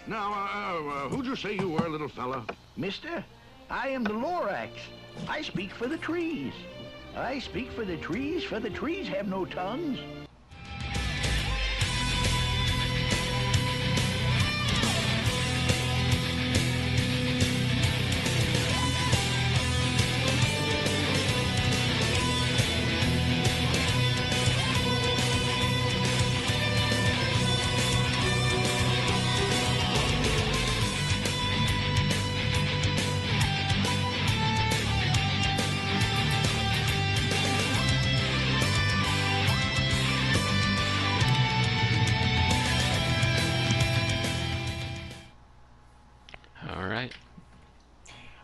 Now, who'd you say you were, little fella? Mister, I am the Lorax. I speak for the trees. I speak for the trees have no tongues.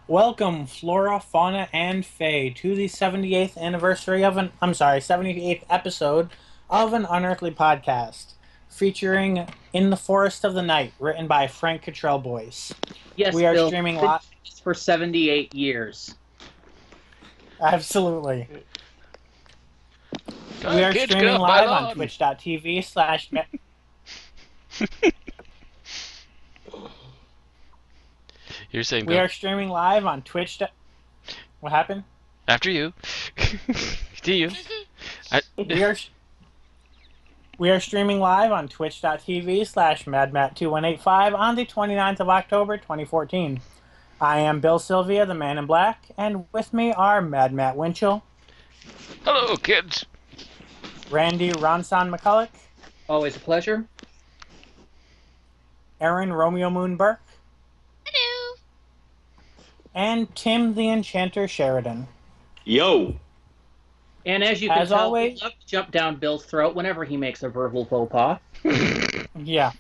Welcome, flora, fauna, and fae, to the 78th anniversary of 78th episode of an Unearthly podcast, featuring In the Forest of the Night, written by Frank Cottrell Boyce. Yes, we are Bill, streaming live for 78 years. Absolutely. We are streaming live on twitch.tv/. You're saying we are streaming live on Twitch. What happened? After you. Continue. We are streaming live on twitch.tv/madmat2185 on the 29th of October, 2014. I am Bill Sylvia, the Man in Black, and with me are Mad Matt Winchell. Hello, kids. Randy Ronson McCulloch. Always a pleasure. Aaron Romeo Moon Burke. Hello. And Tim the Enchanter Sheridan. Yo. And as you can as tell, always, we love to jump down Bill's throat whenever he makes a verbal faux pas. Yeah.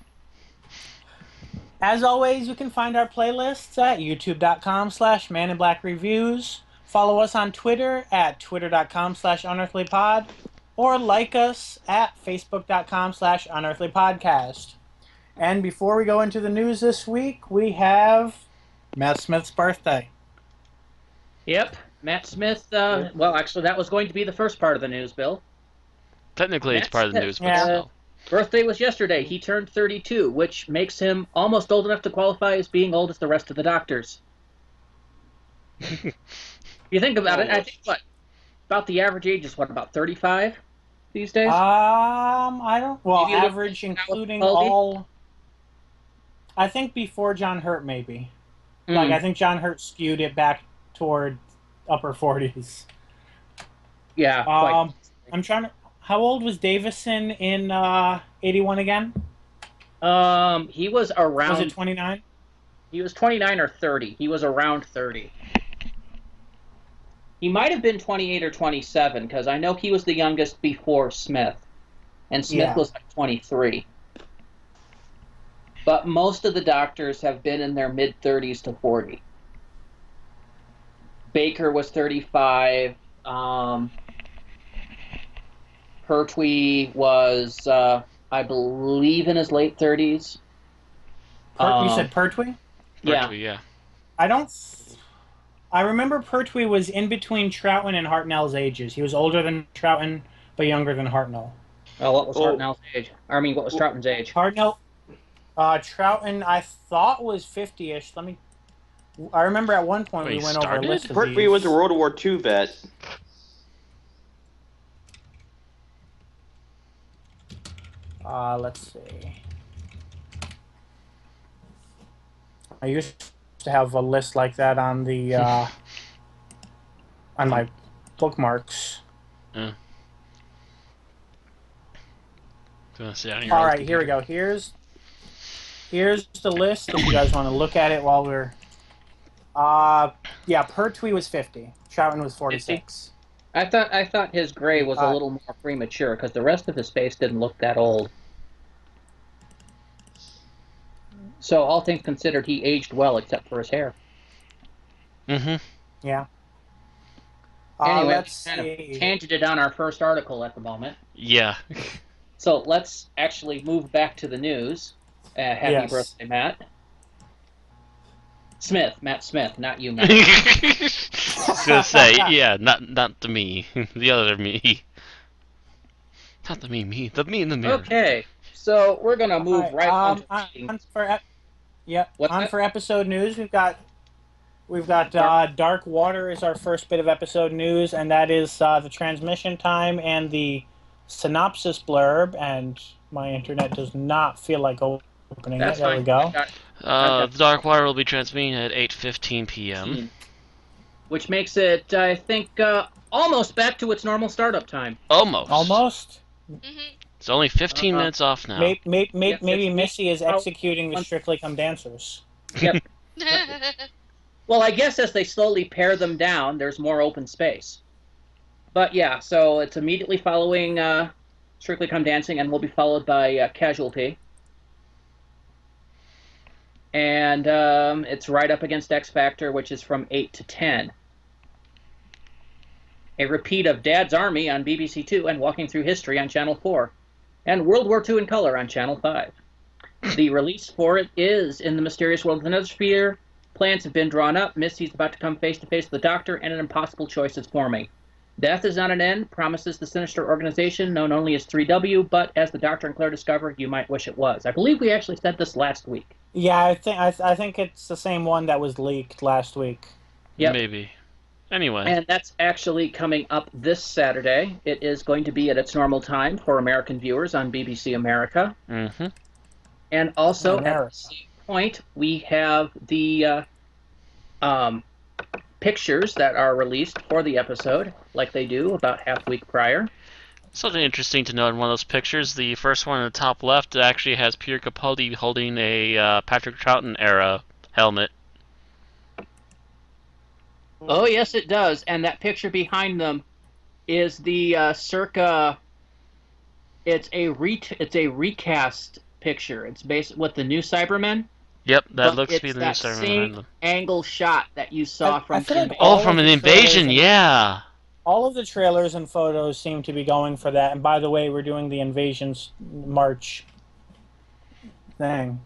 As always, you can find our playlists at youtube.com/maninblackreviews. Follow us on Twitter at twitter.com/unearthlypod. Or like us at facebook.com/unearthlypodcast. And before we go into the news this week, we have Matt Smith's birthday. Yep. Matt Smith, well, actually, that was going to be the first part of the news, Bill. Technically, it's part of the news, but still. Birthday was yesterday. He turned 32, which makes him almost old enough to qualify as being old as the rest of the doctors. If you think about it, I think, about the average age is, about 35 these days? I don't... Well, maybe average including all... I think before John Hurt, maybe. Like, I think John Hurt skewed it back toward upper 40s. Yeah. I'm trying to... How old was Davison in 81 again? He was around... Was it 29? He was 29 or 30. He was around 30. He might have been 28 or 27, because I know he was the youngest before Smith. And Smith was like 23. But most of the doctors have been in their mid-30s to 40. Baker was 35. Pertwee was, I believe, in his late 30s. You said Pertwee? Pertwee, yeah. I remember Pertwee was in between Troutman and Hartnell's ages. He was older than Troutman, but younger than Hartnell. Oh, what was Hartnell's age? I mean, what was Troutman's age? Hartnell... Troutman, I thought, was 50-ish. I remember at one point we went over a list of Pertwee these. was a World War II vet. Let's see. I used to have a list like that on the on my bookmarks. All right, here we go. Here's the list if you guys want to look at it while we're... yeah, Pertwee was 50. Troutman was 46. 50? I thought his gray was a little more premature, because the rest of his face didn't look that old. So, all things considered, he aged well, except for his hair. Mm-hmm. Yeah. Anyway, let's kind of tangented on our first article at the moment. Yeah. So, let's actually move back to the news. Happy birthday, Matt. Matt Smith, not you, Matt. I was gonna say, yeah, not the me, the other me. Not the me, the me in the mirror. Okay, so we're gonna move right on to Yep. What's On that? for episode news, we've got Dark Water is our first bit of episode news, and that is the transmission time and the synopsis blurb. And my internet does not feel like opening it. That's There we fine. go. I've got The Dark Water will be transmitting at 8:15 p.m. 15, which makes it, I think, almost back to its normal startup time. Almost. Almost. It's only 15 minutes off now. Maybe Missy is Oh, executing the Strictly Come Dancers. Yep. Well, I guess as they slowly pare them down, there's more open space. But yeah, so it's immediately following Strictly Come Dancing, and will be followed by Casualty. And it's right up against X Factor, which is from 8 to 10. A repeat of Dad's Army on BBC Two and Walking Through History on Channel 4. And World War II in Color on Channel 5. The release for it is In the Mysterious World of the Nethersphere. Plans have been drawn up. Misty's about to come face to face with the Doctor, and an impossible choice is forming. Death is not an end, promises the sinister organization known only as 3W, but as the Doctor and Claire discover, you might wish it was. I believe we actually said this last week. Yeah, I think it's the same one that was leaked last week. Yep. Maybe. Anyway. And that's actually coming up this Saturday. It is going to be at its normal time for American viewers on BBC America. Mm-hmm. And also, America. at the same point, we have the pictures that are released for the episode, like they do about half a week prior. Something interesting to note in one of those pictures, the first one in the top left actually has Peter Capaldi holding a Patrick Troughton era helmet. Oh, yes, it does. And that picture behind them is the circa... It's a recast picture. It's based with the new Cybermen. Yep, that but looks to it's be the new that Cyberman same behind them. angle shot that you saw I from feel like the all Oh, from of an the invasion, trailers and- yeah! All of the trailers and photos seem to be going for that. And by the way, we're doing the Invasions March thing.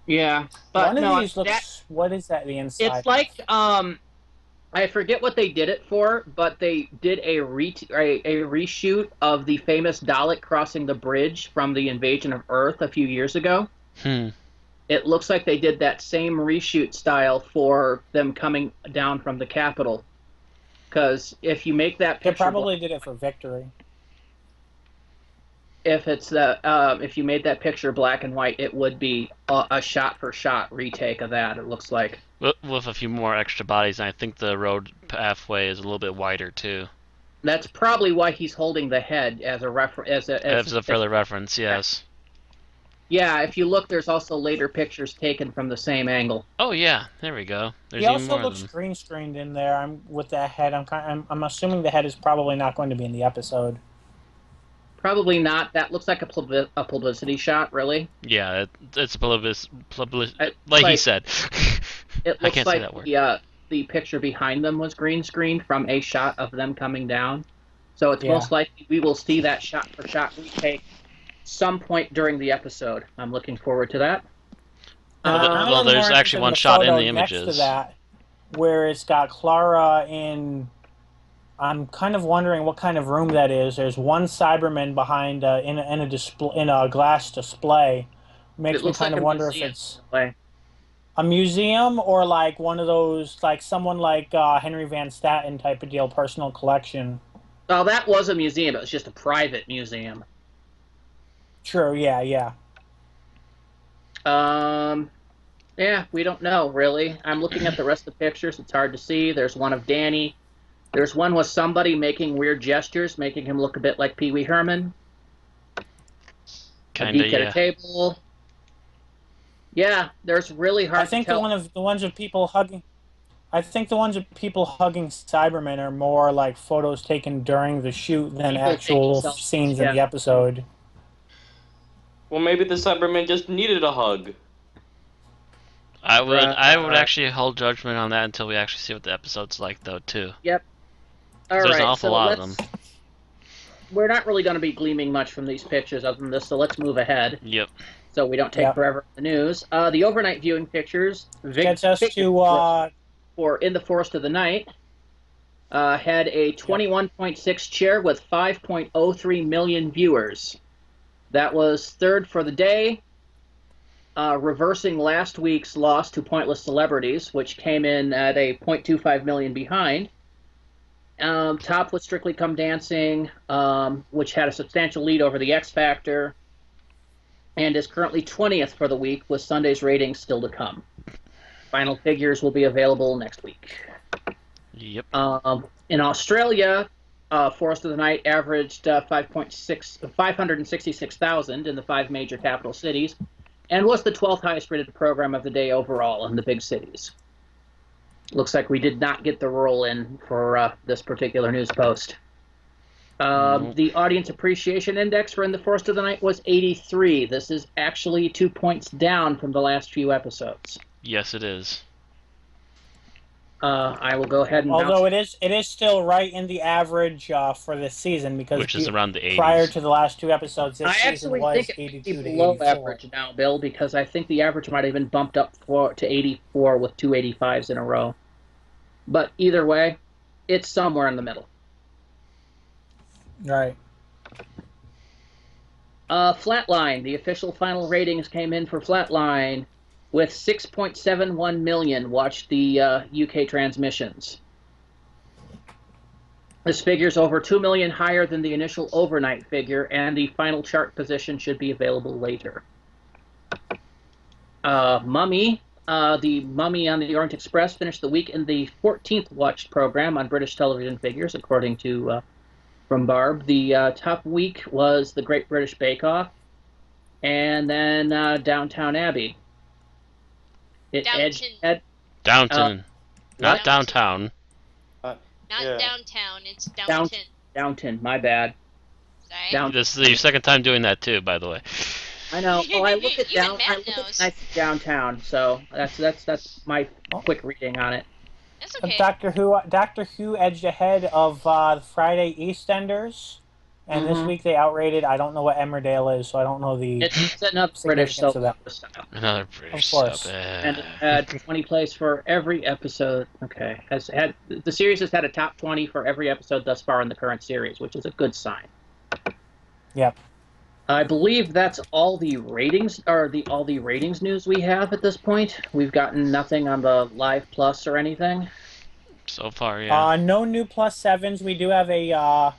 Yeah, but One of no, these looks. What is that? The inside. it's like I forget what they did it for, but they did a reshoot of the famous Dalek crossing the bridge from the invasion of Earth a few years ago. It looks like they did that same reshoot style for them coming down from the Capitol. Because if you make that They picture, probably did it for Victory. if you made that picture black and white, it would be a shot-for-shot retake of that. It looks like. With a few more extra bodies, and I think the road pathway is a little bit wider too. That's probably why he's holding the head as a reference. As a further reference, yes. Yeah, if you look, there's also later pictures taken from the same angle. Oh yeah, there we go. There's He even also more looks of them. green screened in there. With that head. I'm assuming the head is probably not going to be in the episode. Probably not. That looks like a publicity shot, really. Yeah, it's like he like- said. It I looks can't say like that word. the picture behind them was green screened from a shot of them coming down. So it's Yeah. most likely we will see that shot-for-shot retake some point during the episode. I'm looking forward to that. I'm a well, little there's more actually interested one the shot in photo the next images. to that, where it's got Clara in. I'm kind of wondering what kind of room that is. There's one Cyberman behind in a glass display. Makes It me looks kind like of a wonder if museum. it's Way. a museum or like one of those, like someone like Henry Van Staten type of deal, personal collection. Well, that was a museum. It was just a private museum. True. Yeah. Yeah, we don't know, really. I'm looking at the rest of the pictures. It's hard to see. There's one of Danny. There's one with somebody making weird gestures, making him look a bit like Pee Wee Herman. A Kinda, geek at a yeah. table. Yeah, there's really hard I think to tell. the ones of people hugging. I think the ones of people hugging Cybermen are more like photos taken during the shoot than People actual taking selfies, scenes yeah. in the episode. Well, maybe the Cyberman just needed a hug. I would actually hold judgment on that until we actually see what the episode's like, though, too. Yep. All There's right, an awful so lot of them. We're not really going to be gleaming much from these pictures other than this, so let's move ahead Yep. so we don't take Yeah. forever in the news. The overnight viewing pictures Gets us to for In the Forest of the Night had a 21.6 share with 5.03 million viewers. That was third for the day. reversing last week's loss to Pointless Celebrities, which came in at a $0.25 million behind. Topped with Strictly Come Dancing, which had a substantial lead over The X Factor, and is currently 20th for the week, with Sunday's ratings still to come. Final figures will be available next week. Yep. In Australia, Forest of the Night averaged 566,000 in the 5 major capital cities, and was the 12th highest rated program of the day overall in the big cities. Looks like we did not get the roll in for this particular news post. Nope. The audience appreciation index for In the Forest of the Night was 83. This is actually 2 points down from the last few episodes. Yes, it is. I will go ahead and although it is still right in the average for this season, because Which is around the 80s. prior to the last 2 episodes, this I season actually was think it 82 might to be below 84. average now, Bill, because I think the average might have been bumped up to 84 with 2 85s in a row. But either way, it's somewhere in the middle. Right. Flatline, the official final ratings came in for Flatline with 6.71 million watched the UK transmissions. This figure's over 2 million higher than the initial overnight figure, and the final chart position should be available later. Mummy, the Mummy on the Orient Express finished the week in the 14th watched program on British television figures, according to from Barb. The top week was the Great British Bake Off, and then Downtown Abbey. Downton. Not downtown. Not Yeah. downtown, it's Downton. Downton, my bad. Sorry. Downton. This is your second time doing that too, by the way. I know. Well, I look at Even Matt I look knows. at downtown, so that's my quick reading on it. That's okay. Doctor Who edged ahead of the Friday EastEnders, and this week they outrated. I don't know what Emmerdale is, so I don't know the. It's setting up British significance of that. style. Another British Of course. sub. And it had 20 plays for every episode. Okay, the series has had a top 20 for every episode thus far in the current series, which is a good sign. Yep. I believe that's all the ratings all the ratings news we have at this point. We've gotten nothing on the Live Plus or anything. So far, yeah. No new +7s. We do have a.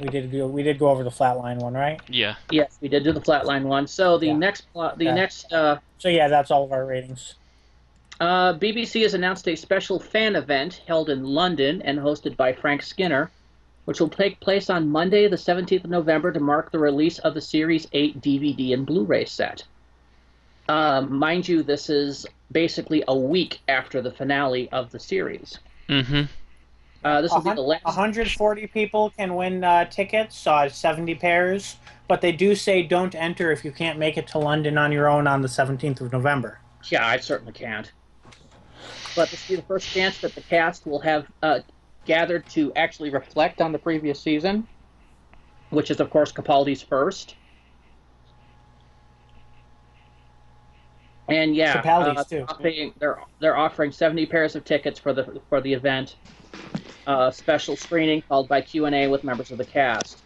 We did go over the Flatline one, right? Yeah. Yes, we did do the Flatline one. So the next. So yeah, that's all of our ratings. BBC has announced a special fan event held in London and hosted by Frank Skinner, which will take place on Monday, the 17th of November, to mark the release of the Series 8 DVD and Blu-ray set. Mind you, this is basically a week after the finale of the series. Mm-hmm. This will be the last. 140 people can win tickets, 70 pairs, but they do say don't enter if you can't make it to London on your own on the 17th of November. Yeah, I certainly can't. But this will be the first chance that the cast will have gathered to actually reflect on the previous season, which is, of course, Capaldi's first. And yeah, Capaldi's too. They're offering 70 pairs of tickets for the event. Special screening followed by Q&A with members of the cast.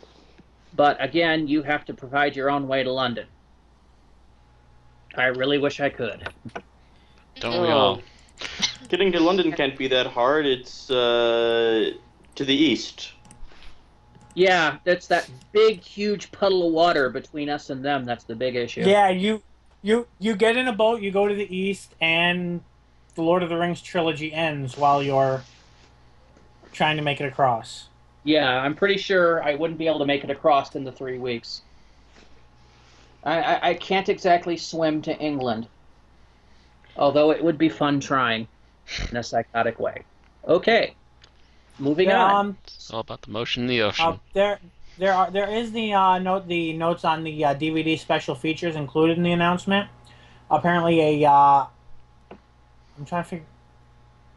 But again, you have to provide your own way to London. I really wish I could. Don't we all? Getting to London can't be that hard. It's to the east. Yeah, that's that big, huge puddle of water between us and them. That's the big issue. Yeah, you get in a boat, you go to the east, and the Lord of the Rings trilogy ends while you're trying to make it across. Yeah, I'm pretty sure I wouldn't be able to make it across in the 3 weeks. I can't exactly swim to England, although it would be fun trying in a psychotic way. Okay, moving on. It's all about the motion in the ocean. There is the notes on the DVD special features included in the announcement. Apparently, I'm trying to figure.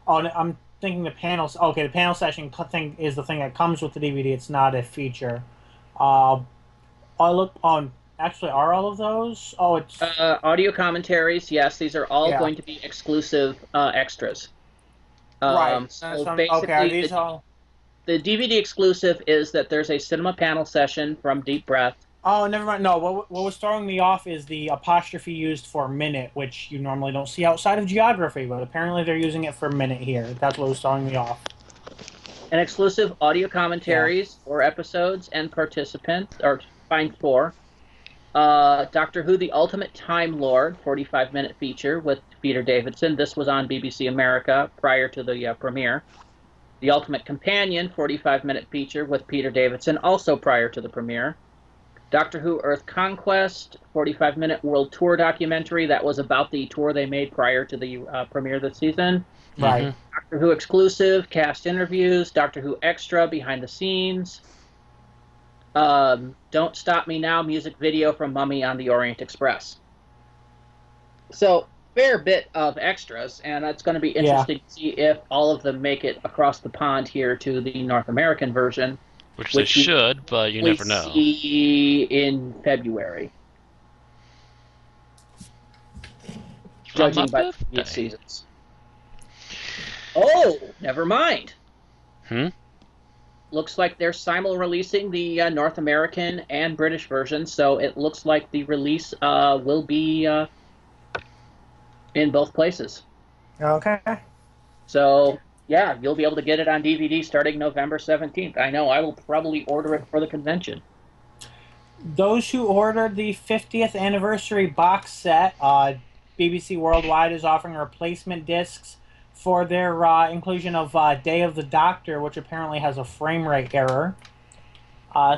Oh, I'm thinking the panels. Okay, the panel session thing is the thing that comes with the DVD. It's not a feature. I look on. Actually, are all of those? Oh, it's audio commentaries. Yes, these are all going to be exclusive extras. Right. So okay, basically, are these all? the DVD exclusive is that there's a cinema panel session from Deep Breath Oh, never mind. No, what was throwing me off is the apostrophe used for minute, which you normally don't see outside of geography, but apparently they're using it for minute here. That's what was throwing me off. And exclusive audio commentaries for episodes and participants, or find four. Doctor Who: The Ultimate Time Lord, 45-minute feature with Peter Davidson. This was on BBC America prior to the premiere. The Ultimate Companion, 45-minute feature with Peter Davidson, also prior to the premiere. Doctor Who: Earth Conquest, 45-minute world tour documentary. That was about the tour they made prior to the premiere this season. Right. Doctor Who exclusive, cast interviews, Doctor Who extra, behind the scenes. Don't Stop Me Now music video from Mummy on the Orient Express. So, fair bit of extras, and it's going to be interesting to see if all of them make it across the pond here to the North American version. Which they should, but you never know. See in February. Judging by previous seasons. Oh, never mind. Looks like they're simul-releasing the North American and British version, so it looks like the release will be in both places. Okay. So, yeah, you'll be able to get it on DVD starting November 17th. I know, I will probably order it for the convention. Those who ordered the 50th anniversary box set, BBC Worldwide is offering replacement discs for their inclusion of Day of the Doctor, which apparently has a frame rate error.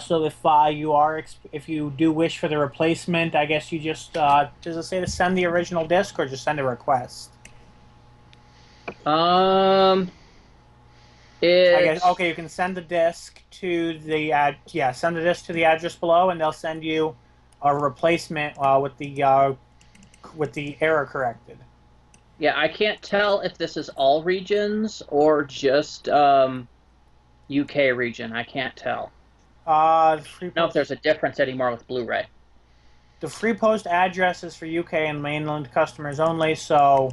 So if you do wish for the replacement, I guess you just does it say to send the original disc or just send a request? I guess okay. You can send the disc to the send the disc to the address below, and they'll send you a replacement with the error corrected. Yeah, I can't tell if this is all regions or just UK region. I can't tell. I don't know if there's a difference anymore with Blu-ray. The free post address is for UK and mainland customers only, so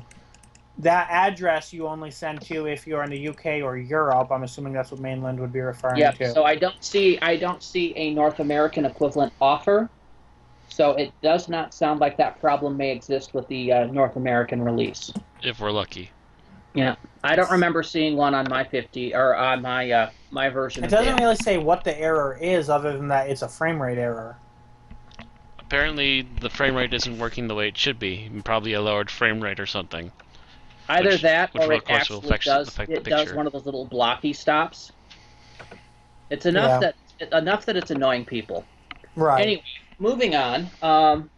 that address you only send to if you're in the UK or Europe. I'm assuming that's what mainland would be referring to. Yeah, so I don't see a North American equivalent offer. So it does not sound like that problem may exist with the North American release. If we're lucky. Yeah, I don't remember seeing one on my 50 or on my my version. It doesn't really say what the error is, other than that it's a frame rate error. Apparently, the frame rate isn't working the way it should be. Probably a lowered frame rate or something. Either that, or it actually does one of those little blocky stops. It's enough that it's annoying people. Right. Anyway. Moving on, Doctor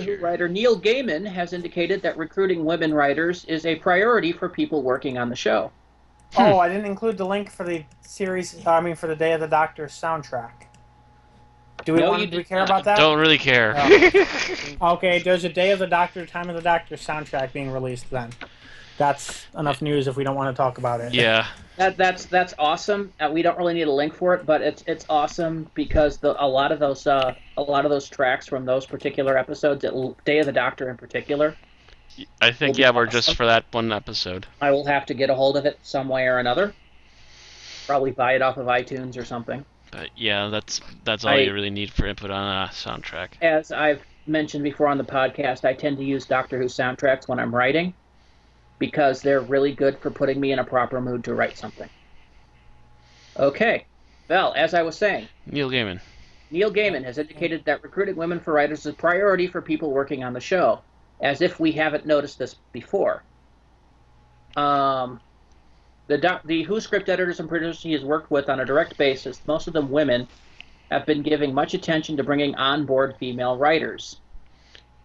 Who writer Neil Gaiman has indicated that recruiting women writers is a priority for people working on the show. Oh, I didn't include the link for the series. For the Day of the Doctor soundtrack. Do we care about that? Don't really care. Oh. Okay, there's a Day of the Doctor, Time of the Doctor soundtrack being released then. That's enough news if we don't want to talk about it. Yeah. That's awesome. We don't really need a link for it, but it's awesome because a lot of those tracks from those particular episodes, Day of the Doctor in particular. I think we're just for that one episode. I will have to get a hold of it some way or another. Probably buy it off of iTunes or something. But yeah, that's all you really need for input on a soundtrack. As I've mentioned before on the podcast, I tend to use Doctor Who soundtracks when I'm writing, because they're really good for putting me in a proper mood to write something. Okay. Well, as I was saying, Neil Gaiman has indicated that recruiting women for writers is a priority for people working on the show, as if we haven't noticed this before. The Who script editors and producers he has worked with on a direct basis, most of them women, have been giving much attention to bringing on board female writers.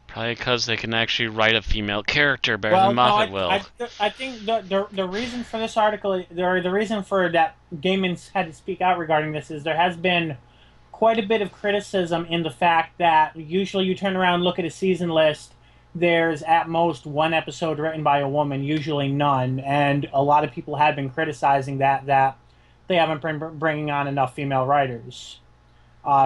Probably because they can actually write a female character better than Moffat will. I think the reason for this article, or the reason for that Gaiman's had to speak out regarding this, is there has been quite a bit of criticism in the fact that usually you turn around and look at a season list, there's at most one episode written by a woman, usually none, and a lot of people have been criticizing that they haven't been bringing on enough female writers.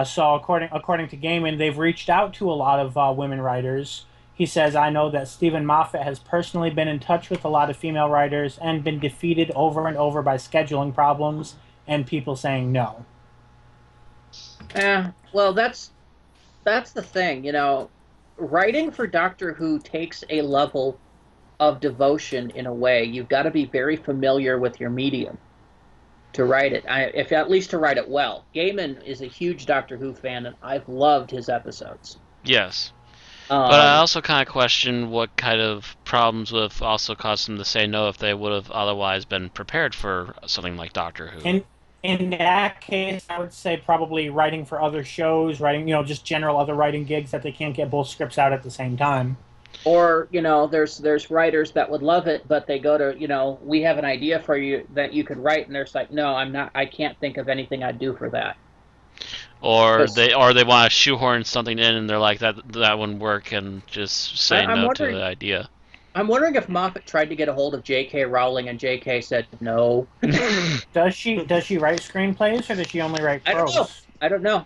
So according to Gaiman, they've reached out to a lot of women writers. He says, I know that Stephen Moffat has personally been in touch with a lot of female writers and been defeated over and over by scheduling problems and people saying no. Well, that's the thing, you know. Writing for Doctor Who takes a level of devotion in a way. You've got to be very familiar with your medium to write it. If at least to write it well. Gaiman is a huge Doctor Who fan, and I've loved his episodes. Yes. But I also kind of question what kind of problems would have also caused them to say no if they would have otherwise been prepared for something like Doctor Who. In that case, I would say probably writing for other shows, writing, just general other writing gigs that they can't get both scripts out at the same time. Or, there's writers that would love it, but they go to, we have an idea for you that you could write, and they're like, no, I can't think of anything I'd do for that. Or they want to shoehorn something in, and they're like, that wouldn't work, and just say no to the idea. I'm wondering if Moffat tried to get a hold of J.K. Rowling, and J.K. said no. Does she write screenplays, or does she only write prose? I don't know.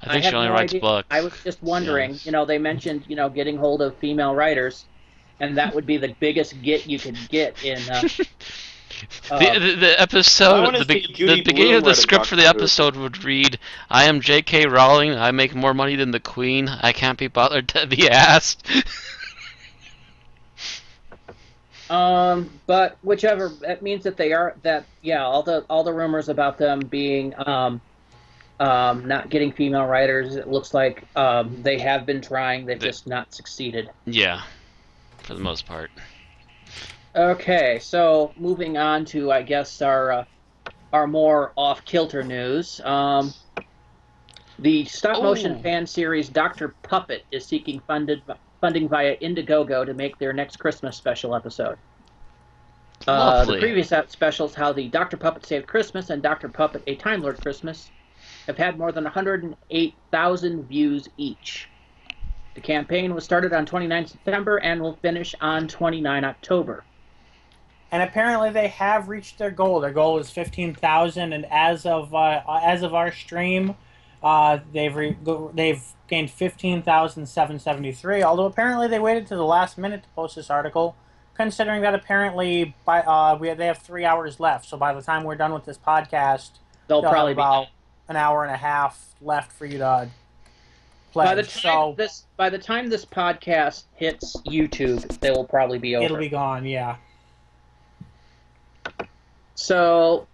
I think she only writes books. I was just wondering. Yes. They mentioned, getting hold of female writers, and that would be the biggest get you could get in. The episode, the beginning of the script for the episode would read, "I am J.K. Rowling. I make more money than the Queen. I can't be bothered to be asked." But whichever, that means that all the rumors about them being not getting female writers, it looks like they have been trying, they've just not succeeded. Yeah, for the most part. Okay, so moving on to, I guess, our more off-kilter news. The stop-motion fan series Dr. Puppet is seeking funding via Indiegogo to make their next Christmas special episode. The previous specials, How the Dr. Puppet Saved Christmas and Dr. Puppet A Time Lord Christmas, have had more than 108,000 views each. The campaign was started on 29 September and will finish on 29 October. And apparently they have reached their goal. Their goal is 15,000, and as of our stream, they've gained 15,773. Although apparently they waited to the last minute to post this article, considering that apparently they have 3 hours left. So by the time we're done with this podcast, they'll probably have about an hour and a half left for you to play. By the time this podcast hits YouTube, they will probably be over. It'll be gone, yeah. So,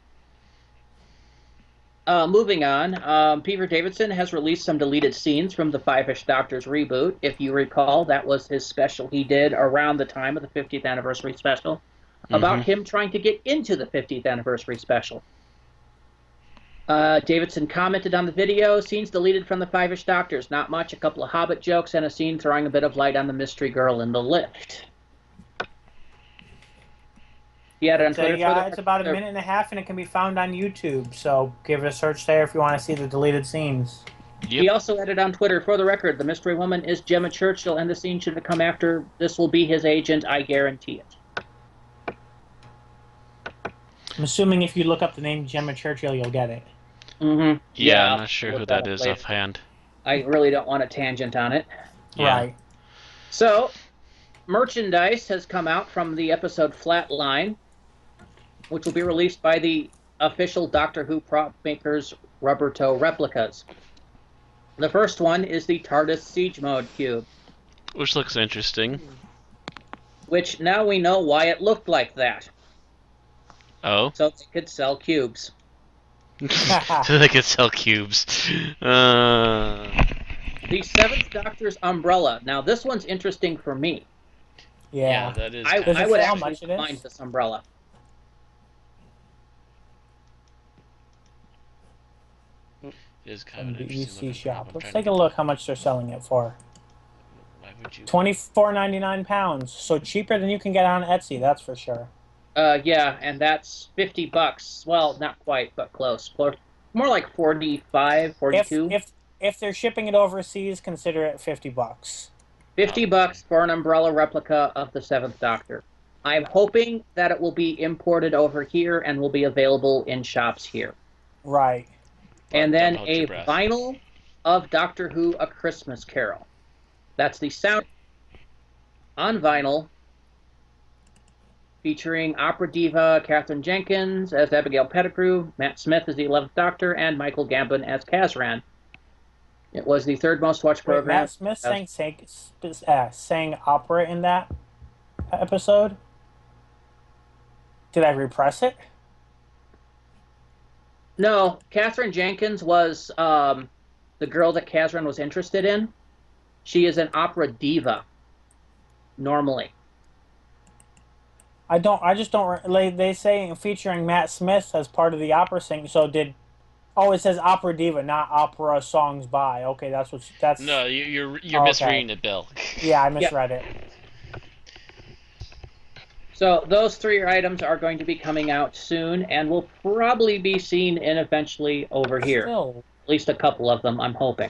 moving on, Peter Davidson has released some deleted scenes from the Five-ish Doctors reboot. If you recall, that was his special he did around the time of the 50th anniversary special, about him trying to get into the 50th anniversary special. Davidson commented on the video, scenes deleted from the Five-ish Doctors. Not much, a couple of Hobbit jokes, and a scene throwing a bit of light on the mystery girl in the lift. Yeah, it's about a minute and a half, and it can be found on YouTube. So give it a search there if you want to see the deleted scenes. Yep. He also added on Twitter, for the record, the mystery woman is Gemma Churchill, and the scene should have come after. This will be his agent, I guarantee it. I'm assuming if you look up the name Gemma Churchill, you'll get it. Mm-hmm. Yeah, I'm not sure who that is offhand. I really don't want a tangent on it. Yeah. Right. So, merchandise has come out from the episode Flatline, which will be released by the official Doctor Who prop makers Rubber Toe Replicas. The first one is the TARDIS Siege Mode cube. Which looks interesting. Which now we know why it looked like that. Oh? So they could sell cubes. So they could sell cubes. The Seventh Doctor's umbrella. Now this one's interesting for me. Yeah, that is. I would actually find this umbrella. Is kind of EC shop. Let's take a look how much they're selling it for. £24.99. So cheaper than you can get on Etsy, that's for sure. Yeah, and that's $50. Well, not quite, but close. More like 45, 42. If they're shipping it overseas, consider it $50. $50 for an umbrella replica of the Seventh Doctor. I'm hoping that it will be imported over here and will be available in shops here. Right. And then a vinyl of Doctor Who: A Christmas Carol. That's the sound on vinyl, featuring opera diva Katherine Jenkins as Abigail Pettigrew, Matt Smith as the 11th Doctor, and Michael Gambon as Kazran. It was the third most watched Wait, program. Matt Smith sang opera in that episode? Did I repress it? No, Katherine Jenkins was the girl that Kazran was interested in. She is an opera diva, normally. I just don't. Like, they say featuring Matt Smith as part of the opera singing. So did. Oh, it says opera diva, not opera songs by. Okay, that's. No, you're misreading it, Bill. Yeah, I misread it. So those 3 items are going to be coming out soon, and will probably be seen in eventually over here. Still. At least a couple of them, I'm hoping.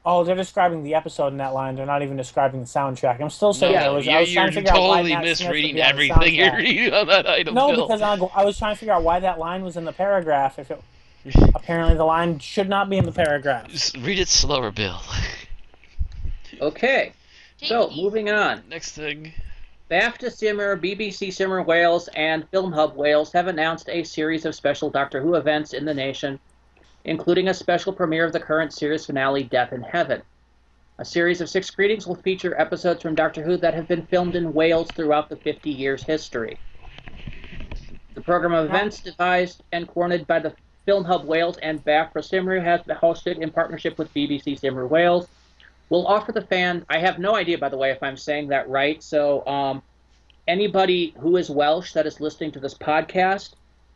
Oh, they're describing the episode in that line. They're not even describing the soundtrack. I'm still saying No, I was trying to figure out why totally Matt Smith would misreading be on the everything you're soundtrack. reading on that item, No, Bill. because I was trying to figure out why that line was in the paragraph. If it apparently the line should not be in the paragraph. Just read it slower, Bill. Okay, so moving on. Next thing. BAFTA Simmer, BBC Simmer Wales, and Film Hub Wales have announced a series of special Doctor Who events in the nation, including a special premiere of the current series finale, Death in Heaven. A series of 6 screenings will feature episodes from Doctor Who that have been filmed in Wales throughout the 50 years' history. The program of events, devised and coordinated by the Film Hub Wales and BAFTA Simmer, has been hosted in partnership with BBC Simmer Wales. We'll offer the fans, I have no idea, by the way, if I'm saying that right, so anybody who is Welsh that is listening to this podcast,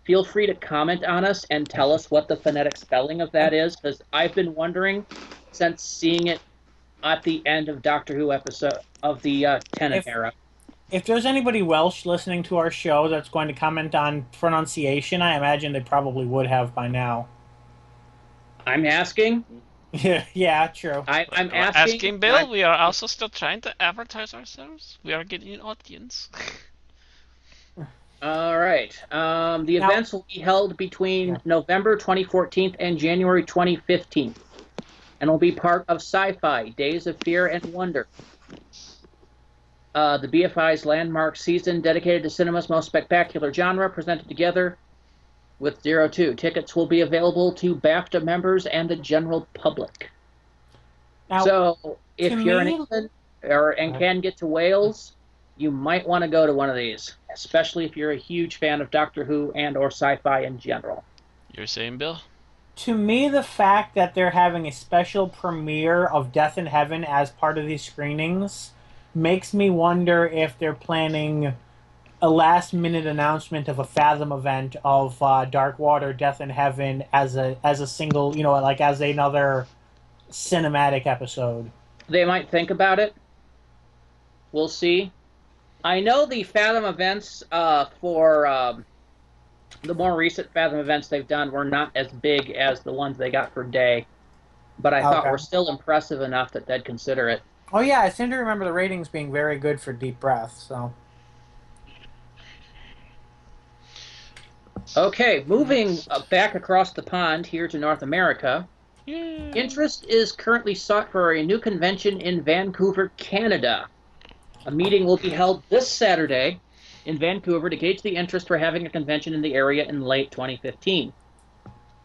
feel free to comment on us and tell us what the phonetic spelling of that is, because I've been wondering since seeing it at the end of Doctor Who episode of the Tennant era. If there's anybody Welsh listening to our show that's going to comment on pronunciation, I imagine they probably would have by now. I'm asking. Yeah, true. I'm asking Bill. We are also still trying to advertise ourselves. We are getting an audience. All right. The events will be held between November 2014 and January 2015, and will be part of Sci-Fi Days of Fear and Wonder, the BFI's landmark season dedicated to cinema's most spectacular genre, presented together with 02. Tickets will be available to BAFTA members and the general public. Now, so, if you're in England and can get to Wales, you might want to go to one of these, especially if you're a huge fan of Doctor Who and or sci-fi in general. You're saying, Bill? To me, the fact that they're having a special premiere of Death in Heaven as part of these screenings makes me wonder if they're planning a last-minute announcement of a Fathom event of Dark Water, Death in Heaven as a single, like as another cinematic episode. They might think about it. We'll see. I know the Fathom events for the more recent Fathom events they've done were not as big as the ones they got for Day, but I thought were still impressive enough that they'd consider it. Oh yeah, I seem to remember the ratings being very good for Deep Breath, so... Okay, moving back across the pond here to North America. Yay. Interest is currently sought for a new convention in Vancouver, Canada. A meeting will be held this Saturday in Vancouver to gauge the interest for having a convention in the area in late 2015.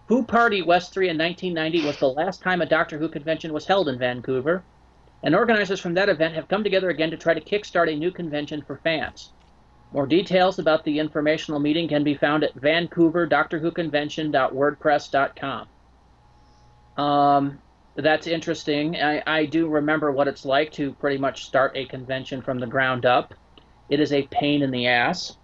Who Party West 3 in 1990 was the last time a Doctor Who convention was held in Vancouver, and organizers from that event have come together again to try to kickstart a new convention for fans. More details about the informational meeting can be found at vancouver.doctorwhoconvention.wordpress.com. That's interesting. I do remember what it's like to pretty much start a convention from the ground up. It is a pain in the ass.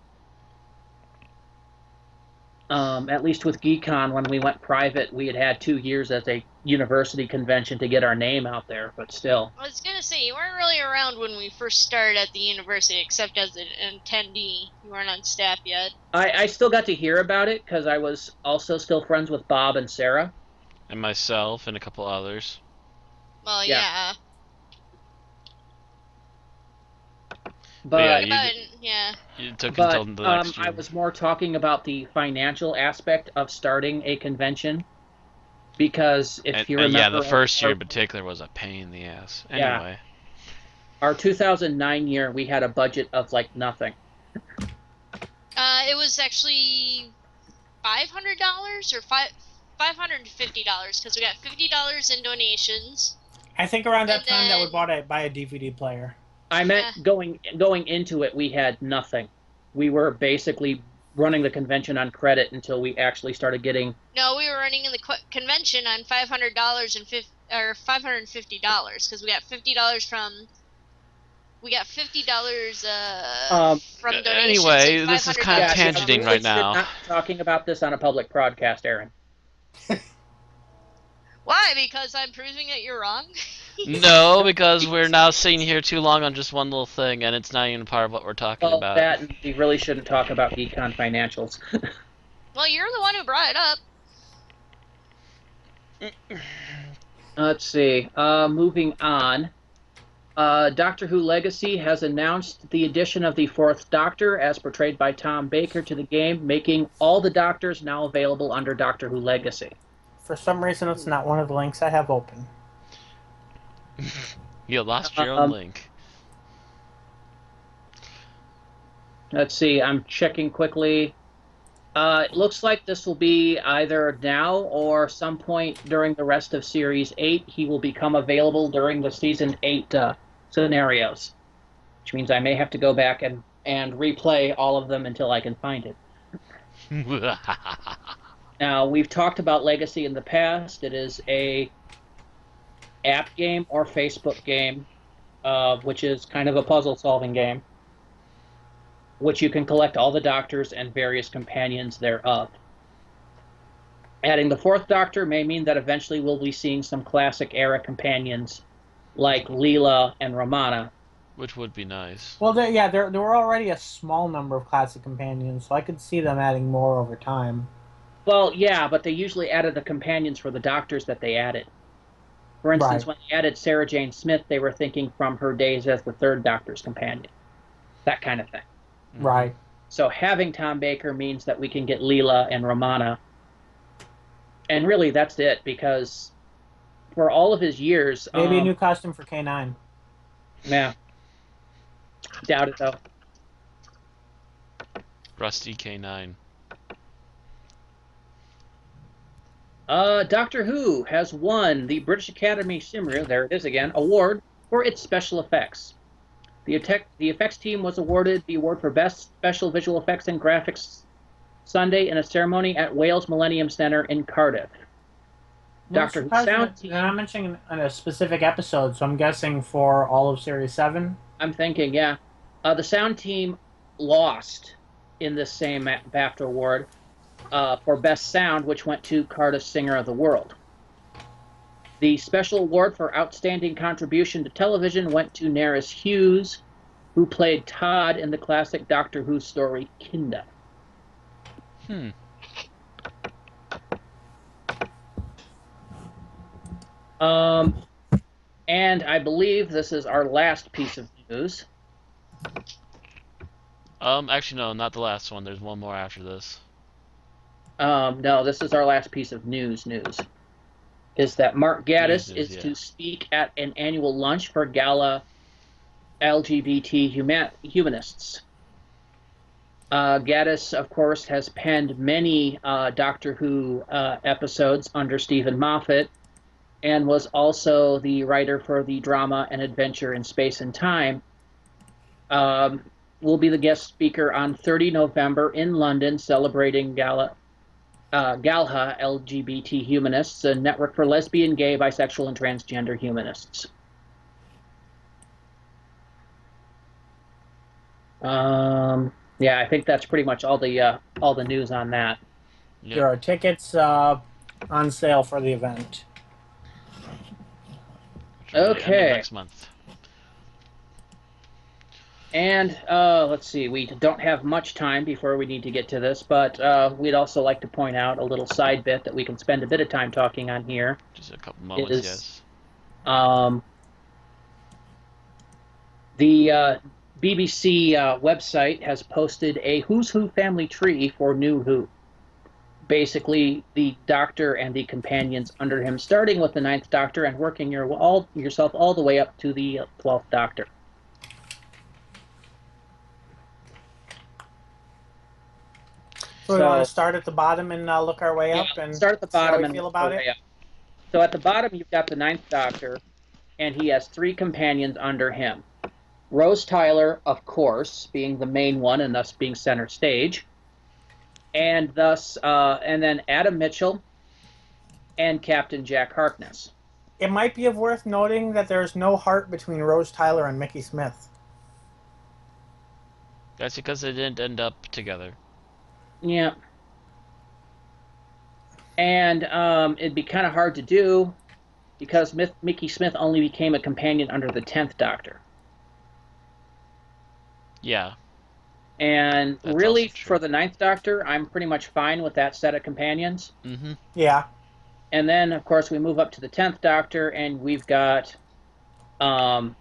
At least with GeekCon, when we went private, we had 2 years as a university convention to get our name out there, but still. I was going to say, you weren't really around when we first started at the university, except as an attendee. You weren't on staff yet. I still got to hear about it, because I was also still friends with Bob and Sarah. And myself and a couple others. Well, yeah. But it took until the next year. I was more talking about the financial aspect of starting a convention, because if you remember, the first year in particular was a pain in the ass. Anyway, our 2009 year, we had a budget of like nothing. It was actually $500 or $550 because we got $50 in donations. I think around that And time that we then- buy a DVD player. I meant going into it, we had nothing. We were basically running the convention on credit until we actually started getting. No, we were running in the convention on $500 or $550 because we got $50 from. We got $50 from donations. Anyway, and this is kind of $500 tangenting from- right now. Not talking about this on a public broadcast, Aaron. Why? Because I'm proving that you're wrong? No, because we're now sitting here too long on just one little thing, and it's not even part of what we're talking Well, about. that we really shouldn't talk about Econ financials. Well, you're the one who brought it up. Let's see. Moving on. Doctor Who Legacy has announced the addition of the fourth Doctor, as portrayed by Tom Baker, to the game, making all the Doctors now available under Doctor Who Legacy. For some reason, it's not one of the links I have open. You lost your own link. Let's see. I'm checking quickly. It looks like this will be either now or some point during the rest of Series 8. He will become available during the Season 8 scenarios, which means I may have to go back and replay all of them until I can find it. Now, we've talked about Legacy in the past. It is a app game or Facebook game, which is kind of a puzzle-solving game, which you can collect all the Doctors and various companions thereof. Adding the fourth Doctor may mean that eventually we'll be seeing some classic-era companions like Leela and Romana. Which would be nice. Well, there were already a small number of classic companions, so I could see them adding more over time. Well, yeah, but they usually added the companions for the Doctors that they added. For instance, when they added Sarah Jane Smith, they were thinking from her days as the third Doctor's companion. That kind of thing. Right. So having Tom Baker means that we can get Leela and Romana. And really, that's it, because for all of his years... Maybe a new costume for K9. Yeah. Doubt it, though. Rusty K9. Doctor Who has won the British Academy there it is again, award for its special effects. The effects team was awarded the award for Best Special Visual Effects and Graphics Sunday in a ceremony at Wales Millennium Centre in Cardiff. Doctor Who sound team... They're not mentioning a specific episode, so I'm guessing for all of Series 7? I'm thinking, yeah. The sound team lost in this same BAFTA award for Best Sound, which went to Cardiff Singer of the World. The special award for Outstanding Contribution to Television went to Nerys Hughes, who played Todd in the classic Doctor Who story Kinda. And I believe this is our last piece of news. Actually, no, not the last one. There's one more after this. No, this is our last piece of news. Is that Mark Gatiss is to speak at an annual lunch for Gala LGBT humanists. Gatiss, of course, has penned many Doctor Who episodes under Stephen Moffat, and was also the writer for the drama and adventure in Space and Time. Will be the guest speaker on 30 November in London, celebrating Galha LGBT Humanists, a network for lesbian, gay, bisexual, and transgender humanists. Yeah, I think that's pretty much all the news on that. Yep. There are tickets on sale for the event. Okay. Next month. And let's see, we don't have much time before we need to get to this, but we'd also like to point out a little side bit that we can spend a bit of time talking on here. Just a couple moments, yes. The BBC website has posted a Who's Who family tree for New Who. Basically, the Doctor and the companions under him, starting with the 9th Doctor and working yourself all the way up to the 12th Doctor. So we want to start at the bottom and look our way up and start at the bottom see how and we feel work about our way it. up. So at the bottom, you've got the Ninth Doctor, and he has 3 companions under him. Rose Tyler, of course, being the main one and thus being center stage, and then Adam Mitchell and Captain Jack Harkness. It might be worth noting that there's no heart between Rose Tyler and Mickey Smith. That's because they didn't end up together. Yeah. And it'd be kind of hard to do because Mickey Smith only became a companion under the 10th Doctor. Yeah. And that's really, for the 9th Doctor, I'm pretty much fine with that set of companions. Mm-hmm. Yeah. And then, of course, we move up to the 10th Doctor, and we've got Donna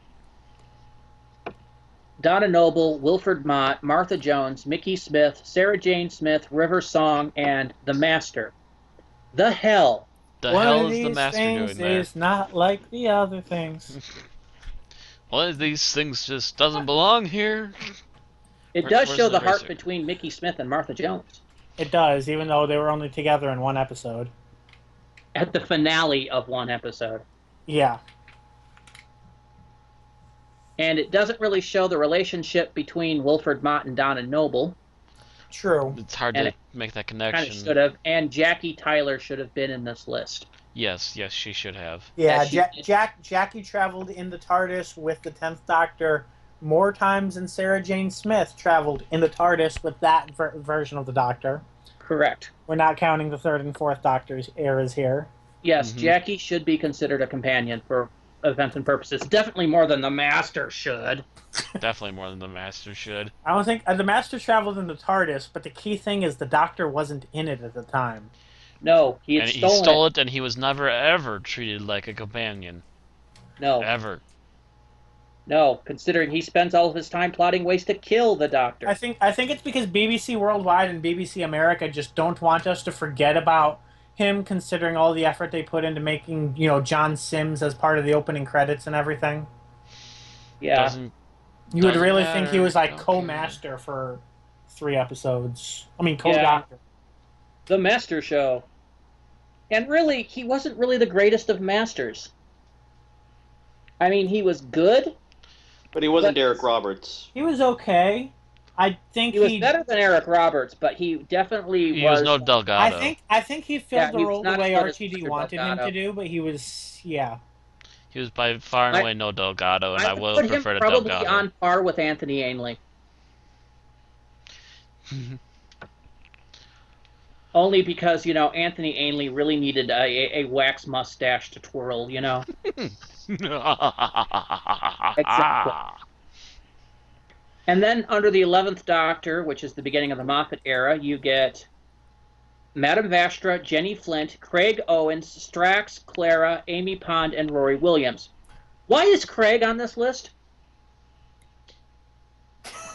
Noble, Wilfred Mott, Martha Jones, Mickey Smith, Sarah Jane Smith, River Song, and the Master. The hell? The hell is the Master doing there? Is not like the other things. One of these things just doesn't belong here. It does show the heart between Mickey Smith and Martha Jones. It does, even though they were only together in one episode. At the finale of one episode. Yeah. And it doesn't really show the relationship between Wilfred Mott and Donna Noble. True. It's hard to make that connection. Kind of should have. And Jackie Tyler should have been in this list. Yes, she should have. Yeah, Jackie traveled in the TARDIS with the 10th Doctor more times than Sarah Jane Smith traveled in the TARDIS with that version of the Doctor. Correct. We're not counting the 3rd and 4th Doctor's eras here. Yes, Jackie should be considered a companion for events and purposes. Definitely more than the Master should. Definitely more than the Master should. I don't think the Master traveled in the TARDIS, but the key thing is the Doctor wasn't in it at the time. No, he stole it, and he was never ever treated like a companion. No. Ever. No, considering he spends all of his time plotting ways to kill the Doctor. I think it's because BBC Worldwide and BBC America just don't want us to forget about him, considering all the effort they put into making, John Sims as part of the opening credits and everything. Yeah. You would really think he was like co-master for 3 episodes. I mean, co-doctor. Yeah. The Master Show. And really, he wasn't really the greatest of masters. I mean, he was good. But he wasn't Eric Roberts. He was okay. I think he was better than Eric Roberts, but he definitely he was no Delgado. I think he filled the role the way RTD wanted him to do, but he was He was by far and away no Delgado, and I would have preferred a Delgado. Probably on par with Anthony Ainley. Only because, Anthony Ainley really needed a wax mustache to twirl, Exactly. And then under the 11th Doctor, which is the beginning of the Moffat era, you get Madame Vastra, Jenny Flint, Craig Owens, Strax, Clara, Amy Pond, and Rory Williams. Why is Craig on this list?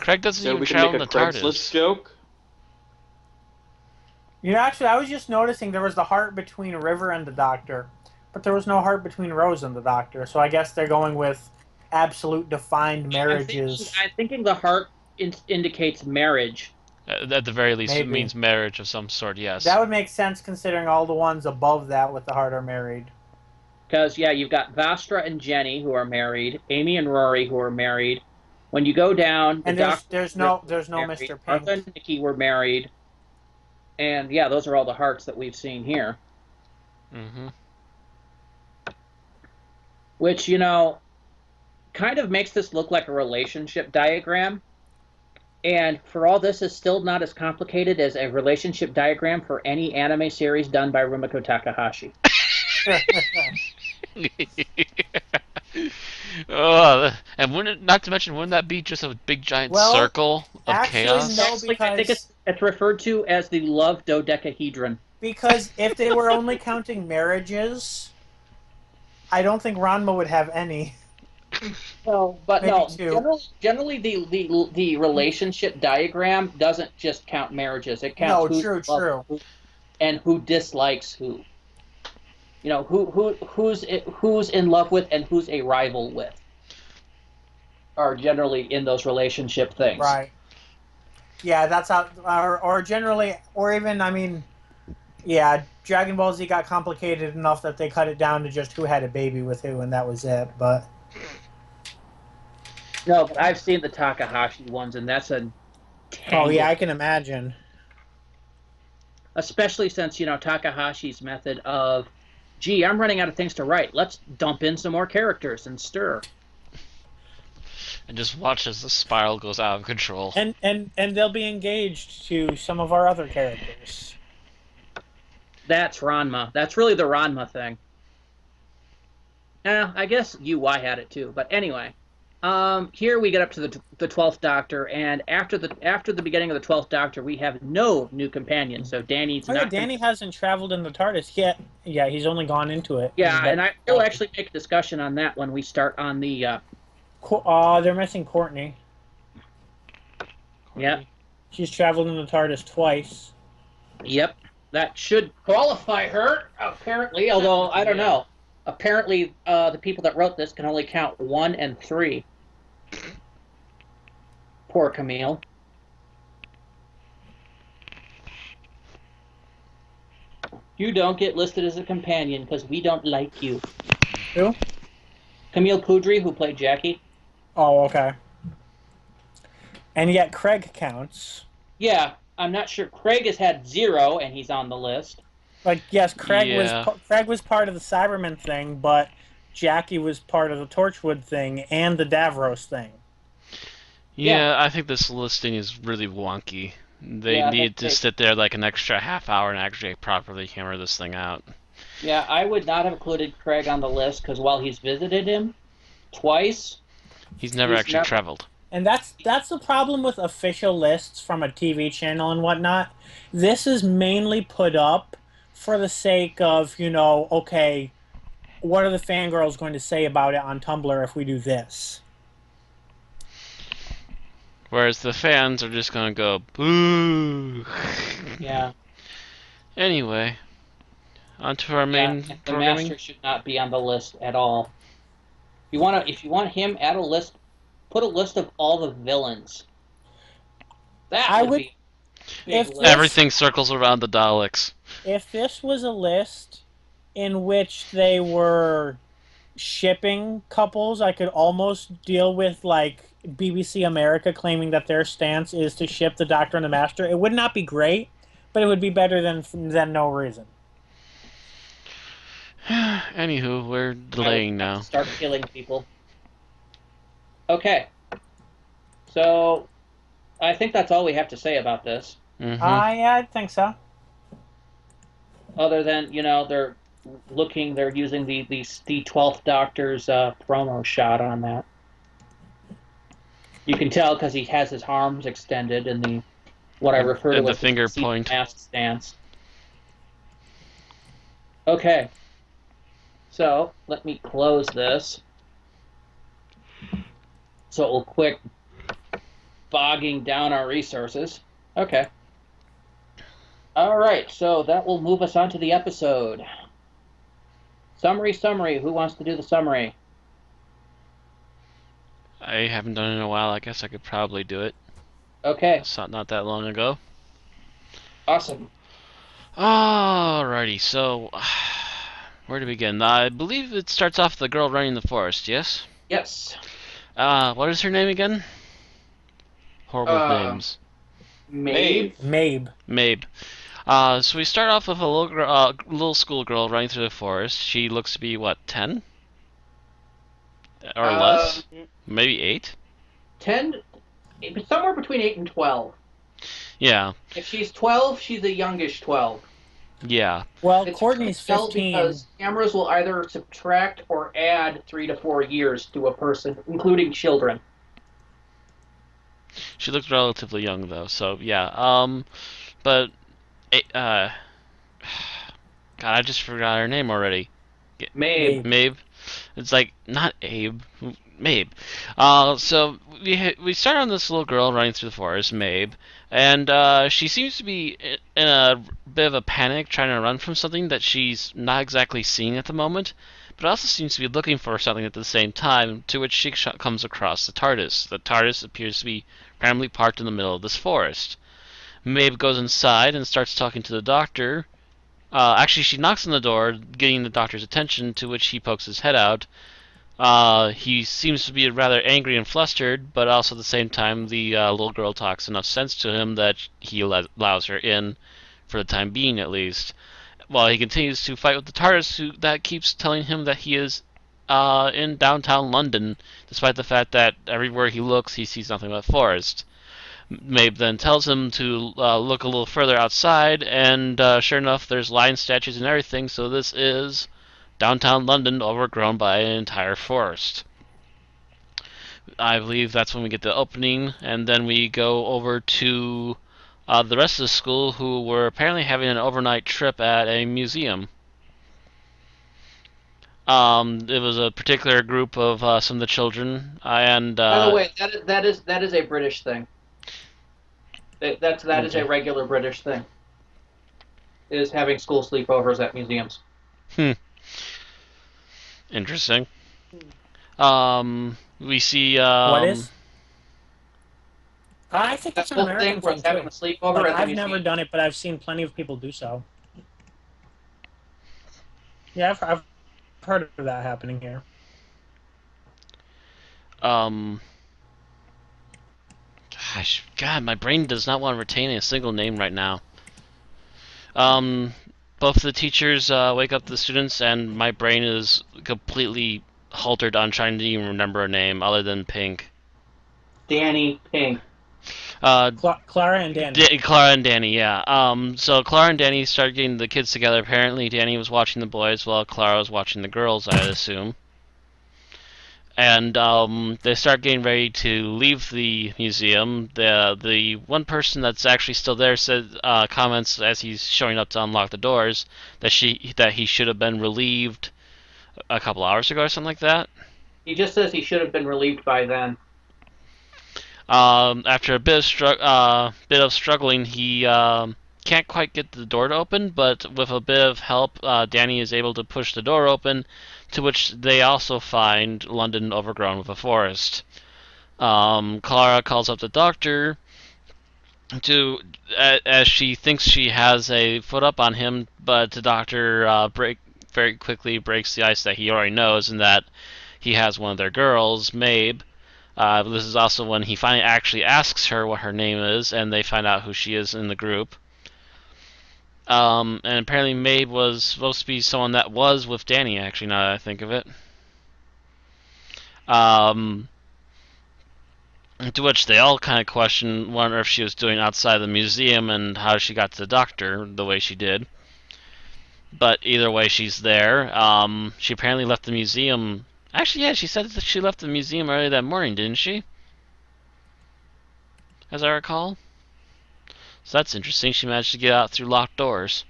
Craig doesn't even travel in the TARDIS. Craigslist joke? Actually, I was just noticing there was the heart between River and the Doctor, but there was no heart between Rose and the Doctor, so I guess they're going with absolute defined marriages. I'm thinking the heart indicates marriage. At the very least, it means marriage of some sort, yes. That would make sense considering all the ones above that with the heart are married. Because, you've got Vastra and Jenny who are married, Amy and Rory who are married. When you go down... And there's no Mr. Pink. Martha and Nikki were married. And, those are all the hearts that we've seen here. Mm-hmm. Which, kind of makes this look like a relationship diagram. And for all this is still not as complicated as a relationship diagram for any anime series done by Rumiko Takahashi. And not to mention, wouldn't that be just a big giant circle of chaos? No, because I think it's referred to as the love dodecahedron. Because if they were only counting marriages, I don't think Ranma would have any. No, but generally the relationship diagram doesn't just count marriages. It counts true. And who dislikes who. Who's in love with and who's a rival with are generally in those relationship things. Right. Yeah, that's how, or generally, or even, I mean, yeah, Dragon Ball Z got complicated enough that they cut it down to just who had a baby with who, and that was it. But No, but I've seen the Takahashi ones, and that's a oh yeah, tangled, I can imagine. especially since Takahashi's method of, gee, I'm running out of things to write. Let's dump in some more characters and stir. And just watch as the spiral goes out of control. And they'll be engaged to some of our other characters. That's Ranma. That's really the Ranma thing. I guess UI had it too. But anyway, here we get up to the 12th Doctor, and after the beginning of the 12th Doctor, we have no new companion. So Danny's not. Danny hasn't traveled in the TARDIS yet. Yeah, he's only gone into it. Yeah, and I will actually make a discussion on that when we start on the. They're missing Courtney. Yep. She's traveled in the TARDIS twice. Yep. That should qualify her, apparently, although I don't know. Apparently, the people that wrote this can only count 1 and 3. Poor Camille. You don't get listed as a companion because we don't like you. Who? Camille Poudry, who played Jackie. Oh, okay. And yet Craig counts. Yeah, I'm not sure. Craig has had 0, and he's on the list. Like, yes, Craig was part of the Cyberman thing, but Jackie was part of the Torchwood thing and the Davros thing. Yeah, I think this listing is really wonky. They need to sit there like an extra half hour and actually properly hammer this thing out. Yeah, I would not have included Craig on the list because while he's visited him twice, he's never traveled. And that's the problem with official lists from a TV channel and whatnot. This is mainly put up for the sake of, okay, what are the fangirls going to say about it on Tumblr if we do this? Whereas the fans are just going to go, boo. Yeah. Anyway, on to our main programming. The Master should not be on the list at all. If you want him, add a list. Put a list of all the villains. That would be if everything circles around the Daleks. If this was a list in which they were shipping couples, I could almost deal with like BBC America claiming that their stance is to ship the Doctor and the Master. It would not be great, but it would be better than no reason. Anywho, we're delaying now. Start killing people. Okay. So, I think that's all we have to say about this. Mm-hmm. Yeah, I think so. Other than, they're using the 12th Doctor's promo shot on that. You can tell because he has his arms extended in what I refer to as the finger point mask stance. Okay. So, let me close this. So it will quit bogging down our resources. Okay. All right, so that will move us on to the episode. Summary. Who wants to do the summary? I haven't done it in a while. I guess I could probably do it. Okay. It's not that long ago. Awesome. Alrighty, so where to begin? I believe it starts off with the girl running the forest, yes? Yes. What is her name again? Horrible names. Mabe. So we start off with a little schoolgirl running through the forest. She looks to be, what, 10? Or less? Maybe 8? 10, somewhere between 8 and 12. Yeah. If she's 12, she's a youngish 12. Yeah. Well, Courtney's 15. Because cameras will either subtract or add 3 to 4 years to a person, including children. She looks relatively young, though, so yeah. But, God, I just forgot her name already. Mabe. It's like, not Abe. Mabe. So we start on this little girl running through the forest, Mabe, and she seems to be in a bit of a panic, trying to run from something that she's not exactly seeing at the moment. but also seems to be looking for something at the same time, to which she comes across the TARDIS. The TARDIS appears to be randomly parked in the middle of this forest. Maeve goes inside and starts talking to the Doctor. Actually, she knocks on the door, getting the Doctor's attention, to which he pokes his head out. He seems to be rather angry and flustered, but also at the same time, the little girl talks enough sense to him that he allows her in, for the time being at least. While he continues to fight with the TARDIS, that keeps telling him that he is in downtown London, despite the fact that everywhere he looks, he sees nothing but forest. Maeve then tells him to look a little further outside, and sure enough, there's lion statues and everything, so this is downtown London overgrown by an entire forest. I believe that's when we get the opening, and then we go over to the rest of the school, who were apparently having an overnight trip at a museum. It was a particular group of some of the children, and by the way, that is a British thing. That is a regular British thing. Is having school sleepovers at museums. Interesting. We see. What is? I think that's an whole American thing thing having too. a sleepover Like, at the I've museum. never done it, but I've seen plenty of people do so. Yeah, I've heard of that happening here. Gosh, God, my brain does not want to retain a single name right now. Both the teachers wake up the students, and my brain is completely haltered on trying to even remember a name other than Pink. Danny Pink. Clara and Danny. Clara and Danny, yeah. So Clara and Danny started getting the kids together. Apparently, Danny was watching the boys while Clara was watching the girls, I assume. And they start getting ready to leave the museum. The one person that's actually still there said comments as he's showing up to unlock the doors that he should have been relieved a couple hours ago or something like that. He just says he should have been relieved by then. After a bit of struggling, he can't quite get the door to open, but with a bit of help, Danny is able to push the door open, to which they also find London overgrown with a forest. Clara calls up the Doctor as she thinks she has a foot up on him, but the Doctor very quickly breaks the ice that he already knows, and that he has one of their girls, Maeve. This is also when he finally actually asks her what her name is, and they find out who she is in the group. And apparently Maeve was supposed to be someone that was with Danny, actually, now that I think of it. To which they all kind of wonder if she was doing outside the museum and how she got to the Doctor the way she did. But either way, she's there. She apparently left the museum. Actually, yeah, she said that she left the museum early that morning, didn't she? As I recall. So that's interesting. She managed to get out through locked doors.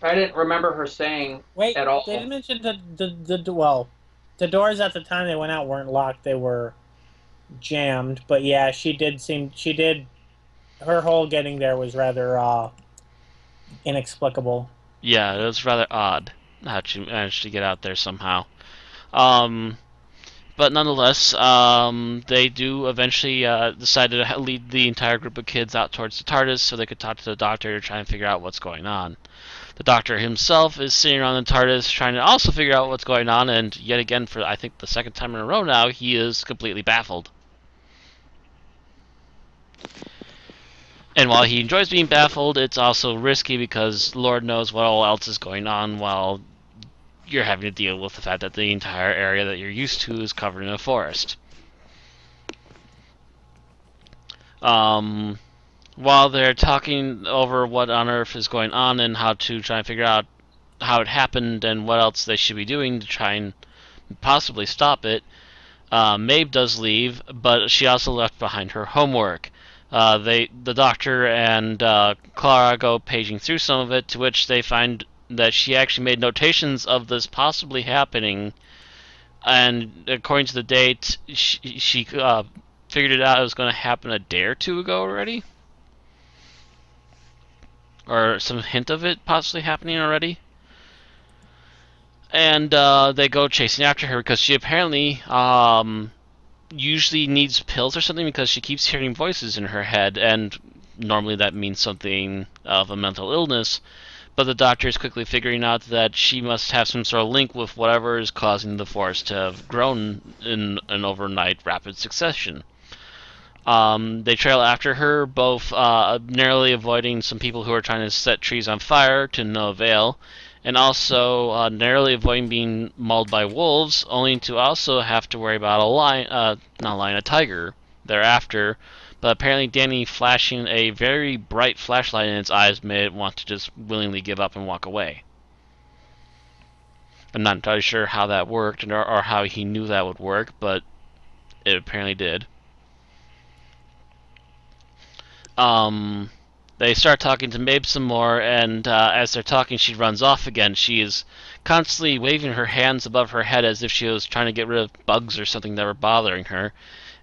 I didn't remember her saying at all. They didn't mention the doors at the time they went out weren't locked. They were jammed. But yeah, her whole getting there was rather inexplicable. Yeah, it was rather odd how she managed to get out there somehow. But nonetheless, they do eventually decide to lead the entire group of kids out towards the TARDIS so they could talk to the Doctor to try and figure out what's going on. The Doctor himself is sitting around the TARDIS trying to also figure out what's going on, and yet again, for I think the second time in a row now, he is completely baffled. And while he enjoys being baffled, it's also risky because Lord knows what all else is going on while you're having to deal with the fact that the entire area that you're used to is covered in a forest. While they're talking over what on earth is going on and how to try and figure out how it happened and what else they should be doing to try and possibly stop it, Maeve does leave, but she also left behind her homework. The Doctor and Clara go paging through some of it, to which they find that she actually made notations of this possibly happening, and according to the date, she figured it out it was going to happen a day or two ago already, or some hint of it possibly happening already. And they go chasing after her because she apparently usually needs pills or something because she keeps hearing voices in her head, and normally that means something of a mental illness. But the doctor is quickly figuring out that she must have some sort of link with whatever is causing the forest to have grown in an overnight rapid succession. They trail after her, both narrowly avoiding some people who are trying to set trees on fire to no avail, and also narrowly avoiding being mauled by wolves, only to also have to worry about a lion, not a lion, a tiger thereafter. But apparently Danny flashing a very bright flashlight in its eyes made it want to just willingly give up and walk away. I'm not entirely sure how that worked or how he knew that would work, but it apparently did. They start talking to Mabe some more, and as they're talking, she runs off again. She is constantly waving her hands above her head as if she was trying to get rid of bugs or something that were bothering her.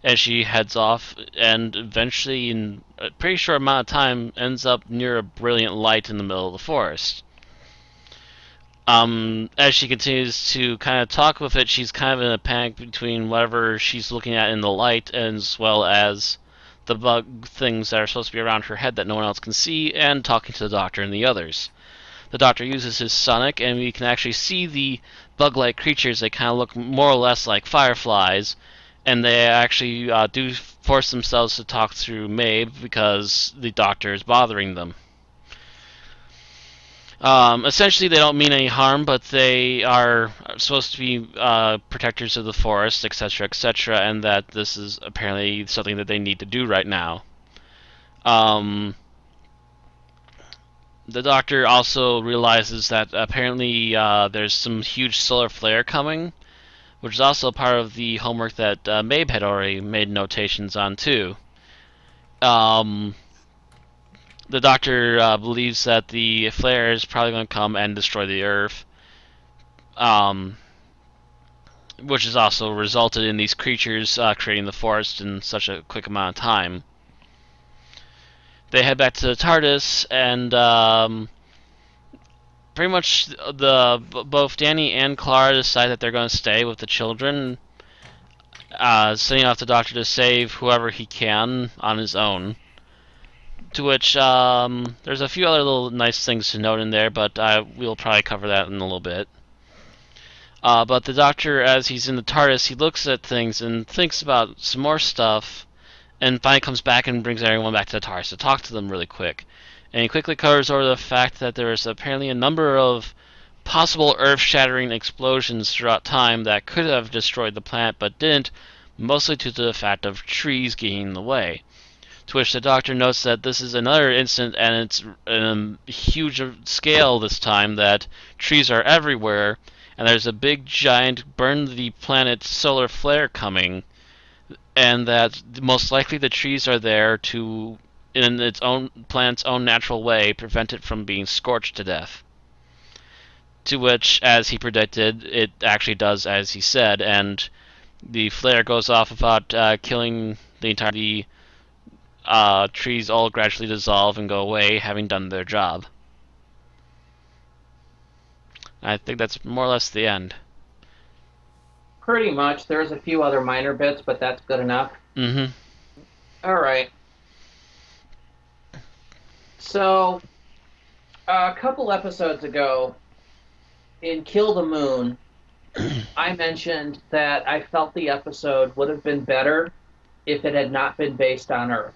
And she heads off, and eventually, in a pretty short amount of time, ends up near a brilliant light in the middle of the forest. As she continues to kind of talk with it, she's kind of in a panic between whatever she's looking at in the light, as well as the bug things that are supposed to be around her head that no one else can see, and talking to the doctor and the others. The doctor uses his sonic, and we can actually see the bug-like creatures. They kind of look more or less like fireflies, and they actually do force themselves to talk through Mabe because the doctor is bothering them. Essentially, they don't mean any harm, but they are supposed to be protectors of the forest, etc., etc., and that this is apparently something that they need to do right now. The doctor also realizes that apparently there's some huge solar flare coming, which is also part of the homework that Mabe had already made notations on, too. The doctor believes that the flare is probably going to come and destroy the Earth, which has also resulted in these creatures creating the forest in such a quick amount of time. They head back to the TARDIS, and pretty much both Danny and Clara decide that they're going to stay with the children, sending off the doctor to save whoever he can on his own. To which there's a few other little nice things to note in there, but we'll probably cover that in a little bit. But the doctor, as he's in the TARDIS, he looks at things and thinks about some more stuff, and finally comes back and brings everyone back to the TARDIS to talk to them really quick. And he quickly covers over the fact that there is apparently a number of possible earth-shattering explosions throughout time that could have destroyed the planet but didn't, mostly due to the fact of trees getting in the way. To which the doctor notes that this is another incident, and it's in a huge scale this time, that trees are everywhere, and there's a big giant burn the planet solar flare coming, and that most likely the trees are there to, in its own planet's own natural way, prevent it from being scorched to death. To which, as he predicted, it actually does as he said, and the flare goes off about killing the entire trees all gradually dissolve and go away, having done their job. I think that's more or less the end. Pretty much. There's a few other minor bits, but that's good enough. Mm-hmm. All right. So, a couple episodes ago, in Kill the Moon, I mentioned that I felt the episode would have been better if it had not been based on Earth.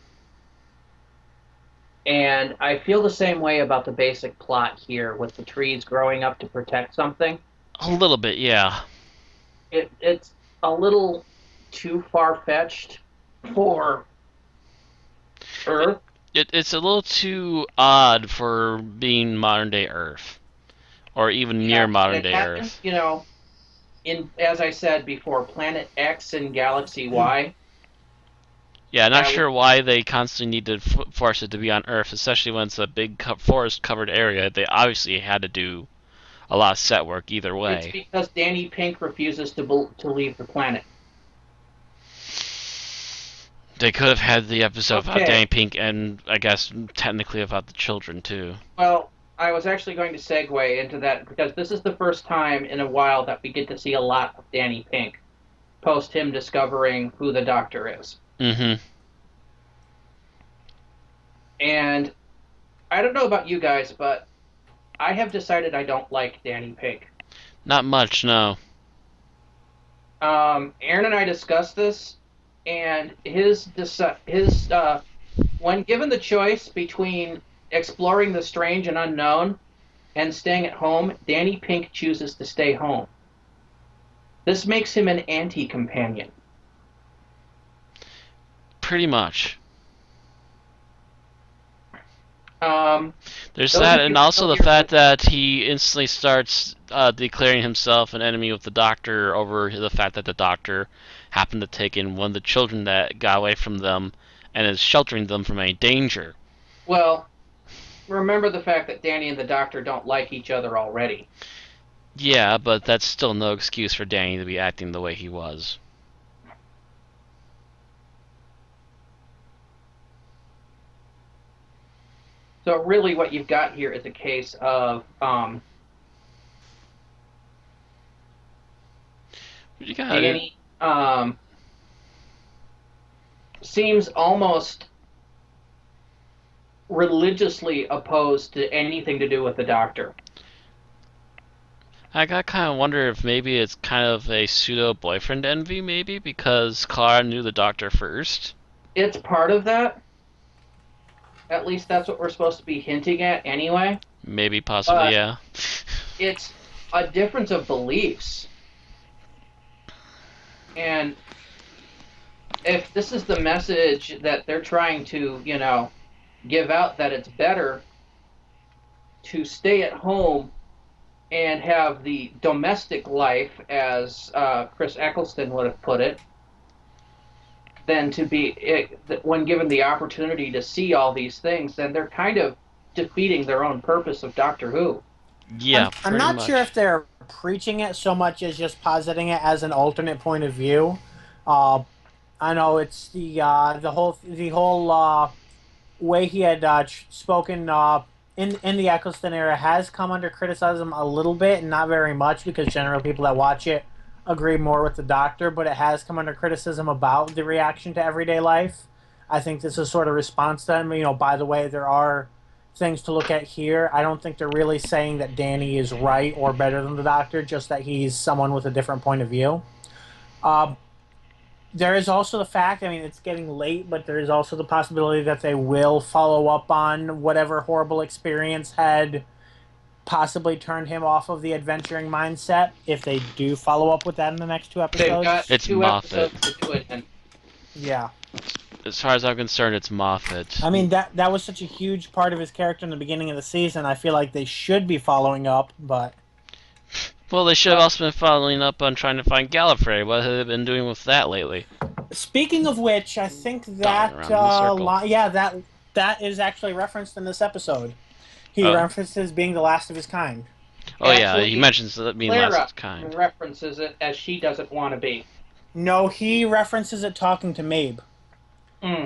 And I feel the same way about the basic plot here, with the trees growing up to protect something. A little bit, yeah. It's a little too far-fetched for Earth. It's a little too odd for being modern-day Earth. Or even near modern-day Earth. You know, as I said before, Planet X and Galaxy Y. Yeah, not sure why they constantly need to force it to be on Earth, especially when it's a big forest-covered area. They obviously had to do a lot of set work either way. It's because Danny Pink refuses to leave the planet. They could have had the episode about Danny Pink, and I guess technically about the children too. Well, I was actually going to segue into that because this is the first time in a while that we get to see a lot of Danny Pink post him discovering who the Doctor is. Mm-hmm. And I don't know about you guys, but I have decided I don't like Danny Pink. Not much, no. Aaron and I discussed this, and when given the choice between exploring the strange and unknown and staying at home, Danny Pink chooses to stay home. This makes him an anti-companion. Pretty much. There's those that, of and you also the familiar fact that he instantly starts declaring himself an enemy with the Doctor over the fact that the Doctor happened to take in one of the children that got away from them and is sheltering them from any danger. Well, remember the fact that Danny and the Doctor don't like each other already. Yeah, but that's still no excuse for Danny to be acting the way he was. So really what you've got here is a case of Danny seems almost religiously opposed to anything to do with the Doctor. I got kind of wonder if maybe it's kind of a pseudo boyfriend envy, maybe because Clara knew the Doctor first. It's part of that. At least that's what we're supposed to be hinting at anyway. Maybe, possibly, yeah. It's a difference of beliefs. And if this is the message that they're trying to, give out, that it's better to stay at home and have the domestic life, as Chris Eccleston would have put it, than to be, when given the opportunity to see all these things, then they're kind of defeating their own purpose of Doctor Who. Yeah, I'm not sure if they're preaching it so much as just positing it as an alternate point of view. I know it's the whole way he had spoken in the Eccleston era has come under criticism a little bit, and not very much, because generally people that watch it agree more with the Doctor, but it has come under criticism about the reaction to everyday life. I think this is sort of response to him. By the way, there are things to look at here. I don't think they're really saying that Danny is right or better than the Doctor, just that he's someone with a different point of view. There is also the fact, it's getting late, but there is also the possibility that they will follow up on whatever horrible experience had possibly turned him off of the adventuring mindset, if they do follow up with that in the next 2 episodes. They've got it's 2 Moffat. episodes to do it in. Yeah. As far as I'm concerned, it's Moffat. That was such a huge part of his character in the beginning of the season. I feel like they should be following up, but... Well, they should have also been following up on trying to find Gallifrey. What have they been doing with that lately? Speaking of which, I think that that is actually referenced in this episode. He references being the last of his kind. Oh, yeah, he mentions that being Clara last of his kind. references it as she doesn't want to be. No, he references it talking to Mabe.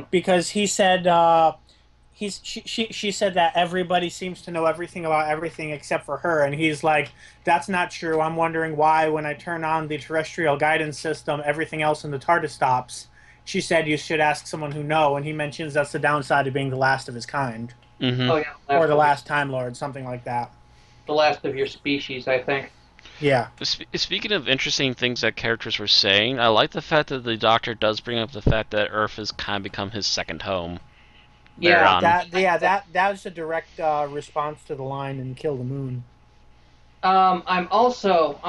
Because he said, she said that everybody seems to know everything about everything except for her, and he's like, that's not true. I'm wondering why when I turn on the terrestrial guidance system, everything else in the TARDIS stops. She said you should ask someone who knows, and he mentions that's the downside of being the last of his kind. Mm-hmm. Oh, yeah. Or the last Time Lord, something like that. The last of your species, I think. Yeah. Speaking of interesting things that characters were saying, I like the fact that the Doctor does bring up the fact that Earth has kind of become his second home. Yeah, that was a direct response to the line in Kill the Moon. I'm also,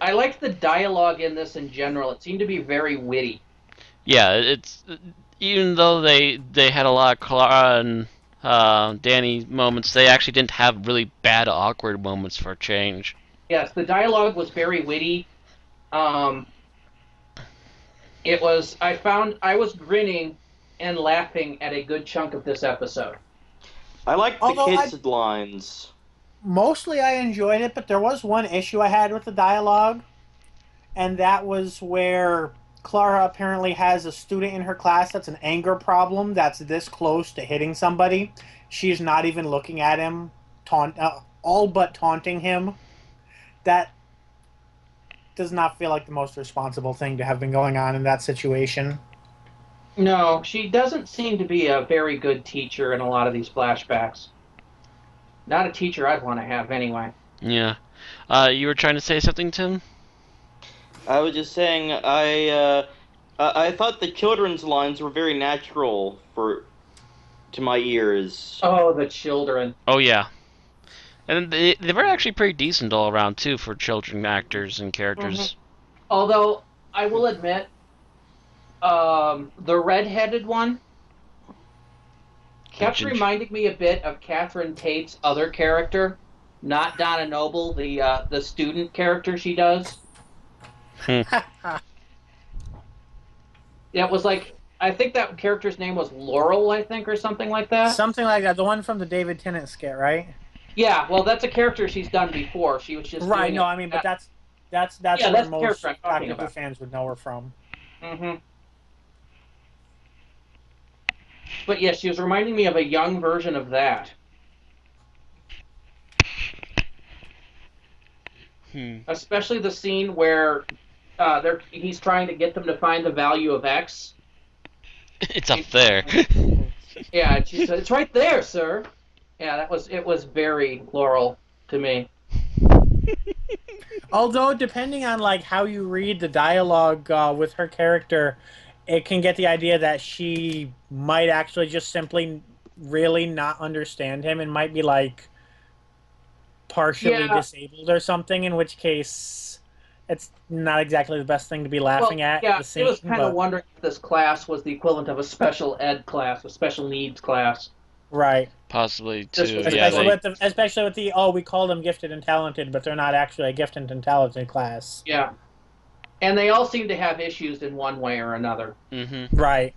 I liked the dialogue in this in general. It seemed to be very witty. Yeah, it's even though they had a lot of Clara and Danny moments, they actually didn't have really bad, awkward moments for a change. Yes, the dialogue was very witty. I was grinning and laughing at a good chunk of this episode. I like the kids' lines. Mostly I enjoyed it, but there was one issue I had with the dialogue, and that was where Clara apparently has a student in her class that's an anger problem that's this close to hitting somebody. She's not even looking at him, all but taunting him. That does not feel like the most responsible thing to have been going on in that situation. No, she doesn't seem to be a very good teacher in a lot of these flashbacks. Not a teacher I'd want to have anyway. Yeah. You were trying to say something, Tim? I was just saying, I thought the children's lines were very natural to my ears. Oh, the children. Oh, yeah. And they were actually pretty decent all around, too, for children actors and characters. Mm-hmm. Although, I will admit, the red-headed one kept reminding me a bit of Catherine Tate's other character, not Donna Noble, the student character she does. It was like, I think that character's name was Laurel, I think, or something like that. Something like that. The one from the David Tennant skit, right? Yeah, well, that's a character she's done before. She was just right. No, I mean, but that's yeah, where that's most Doctor Who fans would know her from. Mm-hmm. But yes, she was reminding me of a young version of that. Especially the scene where he's trying to get them to find the value of X. It's up there. Yeah, and she said, "It's right there, sir." Yeah, it was very Laurel to me. Although, depending on like how you read the dialogue with her character, it can get the idea that she might actually just simply really not understand him and might be like partially disabled or something, in which case it's not exactly the best thing to be laughing at. Yeah, the scene, I was kind of wondering if this class was the equivalent of a special ed class, a special needs class. Right. Possibly, too. Especially with the, we call them gifted and talented, but they're not actually a gifted and talented class. Yeah. And they all seem to have issues in one way or another. Mm-hmm. Right.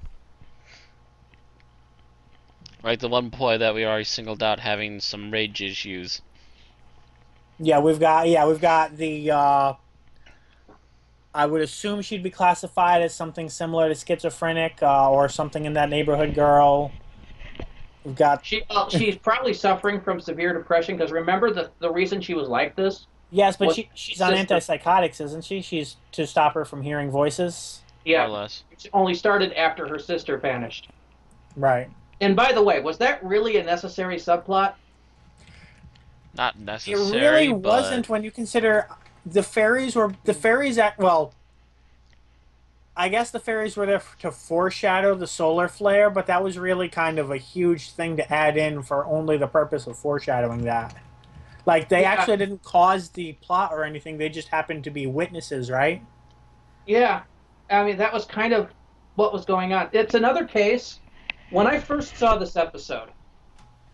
Like the one boy that we already singled out having some rage issues. Yeah, we've got the I would assume she'd be classified as something similar to schizophrenic or something in that neighborhood girl. We've got she's probably suffering from severe depression, because remember the reason she was like this? Yes, but she's on antipsychotics, isn't she? She's to stop her from hearing voices. Yeah. More or less. It only started after her sister vanished. Right. And by the way, was that really a necessary subplot? Not necessary. It really wasn't when you consider the fairies I guess the fairies were there to foreshadow the solar flare, but that was really kind of a huge thing to add in for only the purpose of foreshadowing that. Like, they actually didn't cause the plot or anything, they just happened to be witnesses, right? Yeah. I mean, that was kind of what was going on. It's another case. When I first saw this episode,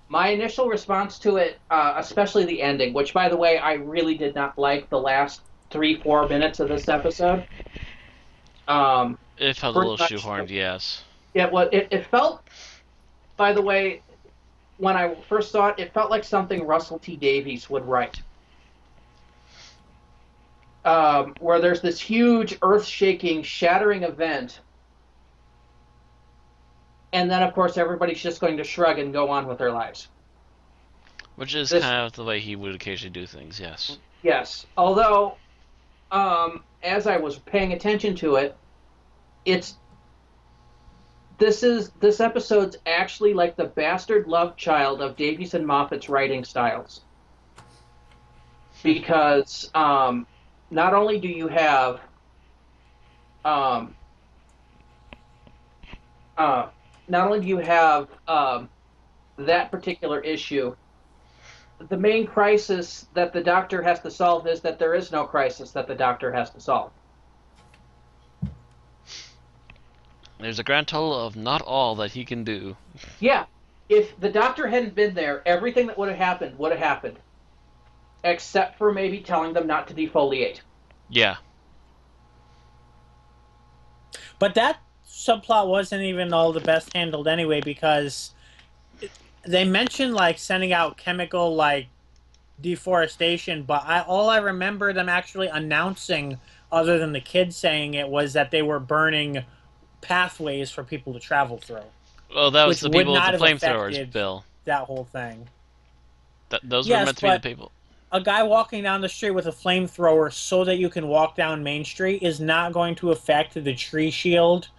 my initial response to it, especially the ending, which, by the way, I really did not like the last 3-4 minutes of this episode. It felt a little shoehorned, yes. It felt, by the way, when I first saw it, it felt like something Russell T Davies would write. Where there's this huge, earth-shaking, shattering event, and then, of course, everybody's just going to shrug and go on with their lives. Which is kind of the way he would occasionally do things, yes. Yes. Although, as I was paying attention to it, this episode's actually like the bastard love child of Davies and Moffat's writing styles. Because not only do you have that particular issue, the main crisis that the Doctor has to solve is that there is no crisis that the Doctor has to solve. There's a grand total of not all that he can do. Yeah. If the Doctor hadn't been there, everything that would have happened. Except for maybe telling them not to defoliate. Yeah. But that subplot wasn't even all the best handled anyway, because they mentioned like sending out chemical like deforestation, but all I remember them actually announcing other than the kids saying it, was that they were burning pathways for people to travel through. Well, that was Which the would people with not the have flamethrowers, affected Bill. that whole thing. Those were Yes, meant to be the but people. a guy walking down the street with a flamethrower so that you can walk down Main Street is not going to affect the tree shield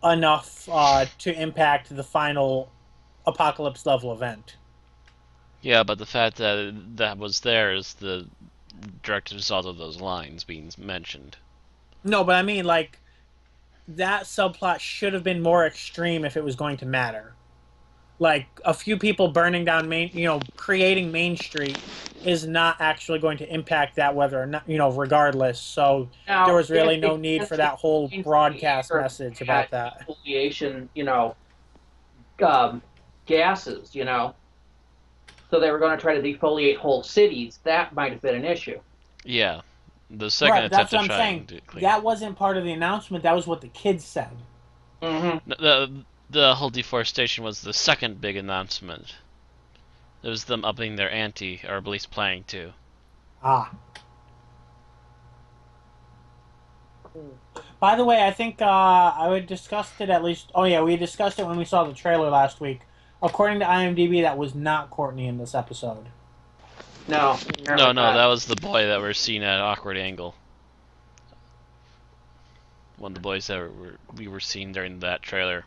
enough to impact the final apocalypse level event. Yeah, but the fact that that was there is the direct result of those lines being mentioned. No, but I mean, like, that subplot should have been more extreme if it was going to matter. Like, a few people burning down creating Main Street is not actually going to impact that whether or not, regardless. So Now, there was really if no it need gets for to that whole the broadcast air message at about that. Defoliation, gases, so they were going to try to defoliate whole cities. That might have been an issue. Yeah, the second Right, attempt that's what to I'm try saying. and do it clean. That wasn't part of the announcement. That was what the kids said. Mm-hmm. The whole deforestation was the second big announcement. It was them upping their ante, or at least planning to. Ah. By the way, I think I discussed it at least. Oh yeah, we discussed it when we saw the trailer last week. According to IMDb, that was not Courtney in this episode. No. No, that was the boy that we're seeing at an awkward angle. One of the boys that we were seeing during that trailer.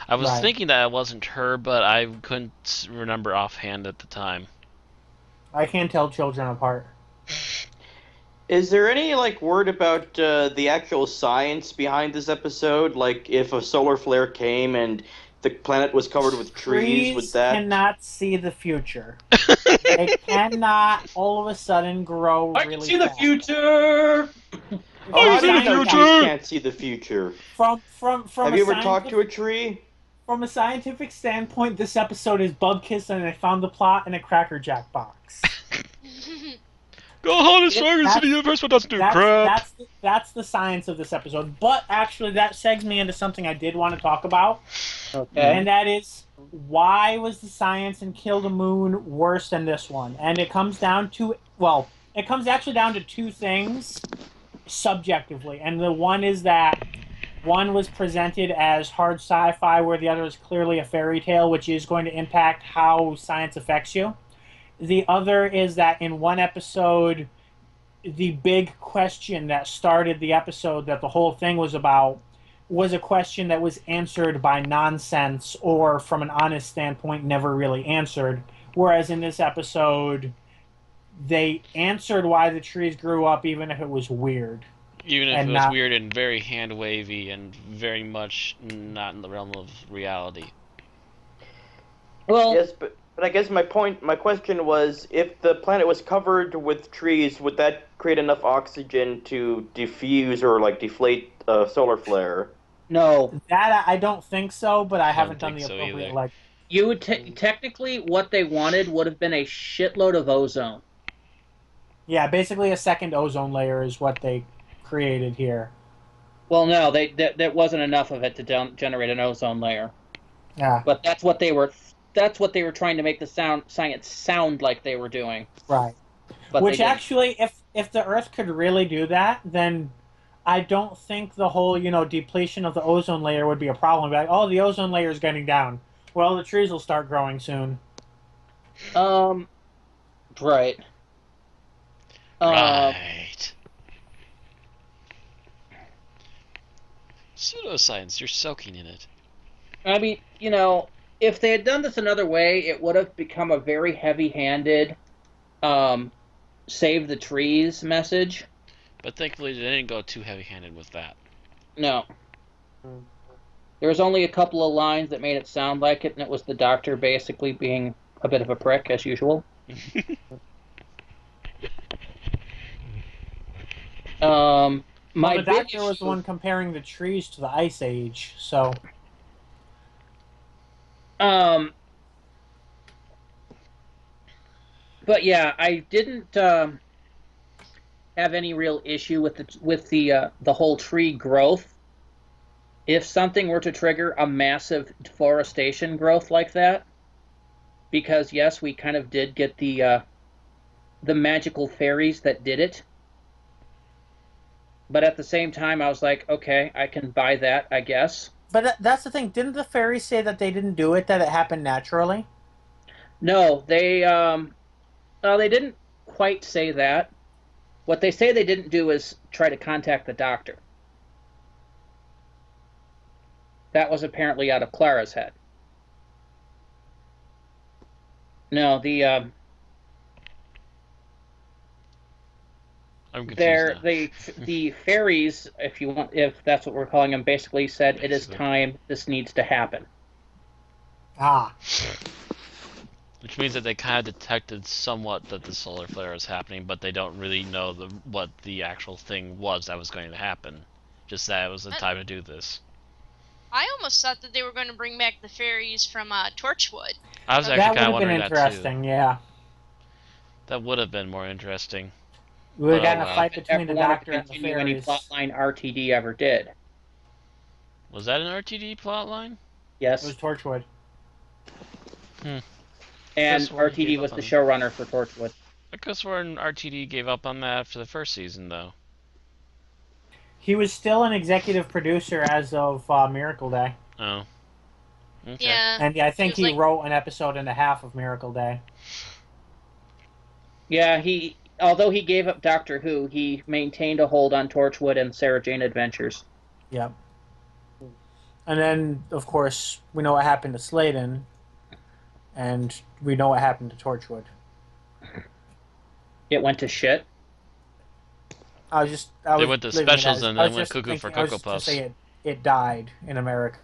I was thinking that it wasn't her, but I couldn't remember offhand at the time. I can't tell children apart. Is there any word about the actual science behind this episode? Like if a solar flare came and the planet was covered with trees, would that cannot see the future. They cannot all of a sudden grow I really can see fast. the future. How do you know trees can't see the future? From Have you ever talked to a tree? From a scientific standpoint, this episode is Bubkiss and I found the plot in a Cracker Jack box. Go hardest strongest in the universe, but doesn't do crap. That's the science of this episode. But actually, that segs me into something I did want to talk about. Okay. And that is, why was the science in Kill the Moon worse than this one? And it comes down to, it comes actually down to two things subjectively. And the one is that one was presented as hard sci-fi, where the other is clearly a fairy tale, which is going to impact how science affects you. The other is that in one episode, the big question that started the episode that the whole thing was about was a question that was answered by nonsense or, from an honest standpoint, never really answered. Whereas in this episode, they answered why the trees grew up, even if it was weird. Even if it was weird and very hand-wavy and very much not in the realm of reality. Well, yes, but I guess my question was, if the planet was covered with trees, would that create enough oxygen to diffuse or deflate a solar flare? No. That I don't think so, but I haven't done the appropriate You would technically, what they wanted would have been a shitload of ozone. Yeah, basically a second ozone layer is what they created here. Well, no, there wasn't enough of it to generate an ozone layer. Yeah. But that's what they were trying to make the science sound like they were doing. Right. But which actually, if the Earth could really do that, then I don't think the whole, depletion of the ozone layer would be a problem. Like, oh, the ozone layer is getting down. Well, the trees will start growing soon. Right. Right. Pseudoscience, you're soaking in it. I mean, if they had done this another way, it would have become a very heavy-handed save the trees message. But thankfully they didn't go too heavy-handed with that. No. There was only a couple of lines that made it sound like it, and it was the doctor basically being a bit of a prick, as usual. The doctor was the one comparing the trees to the Ice Age, so... But yeah, I didn't have any real issue with the whole tree growth. If something were to trigger a massive deforestation growth like that, because yes, we kind of did get the magical fairies that did it. But at the same time, I was like, okay, I can buy that, I guess. But that's the thing. Didn't the fairies say that they didn't do it, that it happened naturally? No, they didn't quite say that. What they say they didn't do is try to contact the doctor. That was apparently out of Clara's head. No, I'm confused now. the fairies, if that's what we're calling them, basically said it is time. This needs to happen. Ah. Which means that they kind of detected somewhat that the solar flare is happening, but they don't really know what the actual thing was that was going to happen. Just that it was the time to do this. I almost thought that they were going to bring back the fairies from Torchwood. I was actually kind of wondering that would have been interesting, yeah. That would have been more interesting. We would have gotten a fight between the Doctor and the continue fairies. Any plotline RTD ever did. Was that an RTD plotline? Yes. It was Torchwood. And RTD was the showrunner for Torchwood. I could have sworn RTD gave up on that after the first season, though. He was still an executive producer as of Miracle Day. Oh. Okay. Yeah. And I think he wrote an episode and a half of Miracle Day. Yeah, although he gave up Doctor Who, he maintained a hold on Torchwood and Sarah Jane Adventures. Yep. And then, of course, we know what happened to Sladen, and we know what happened to Torchwood. It went to shit. They went to specials and then went cuckoo for Cocoa Puffs. It died in America.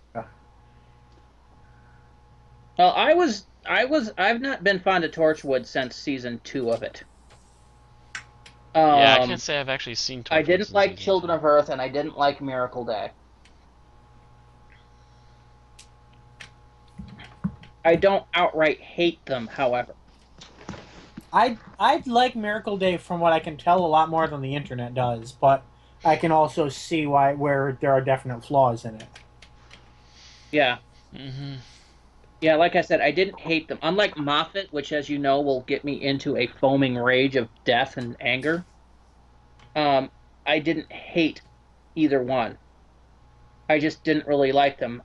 Well, I've not been fond of Torchwood since season 2 of it. Yeah, I can't say I've actually seen Torchwood. I didn't like Children of Earth, and I didn't like Miracle Day. I don't outright hate them, however. I like Miracle Day from what I can tell a lot more than the internet does, but I can also see where there are definite flaws in it. Yeah. Mm-hmm. Yeah, like I said, I didn't hate them. Unlike Moffat, which, as you know, will get me into a foaming rage of death and anger, I didn't hate either one. I just didn't really like them.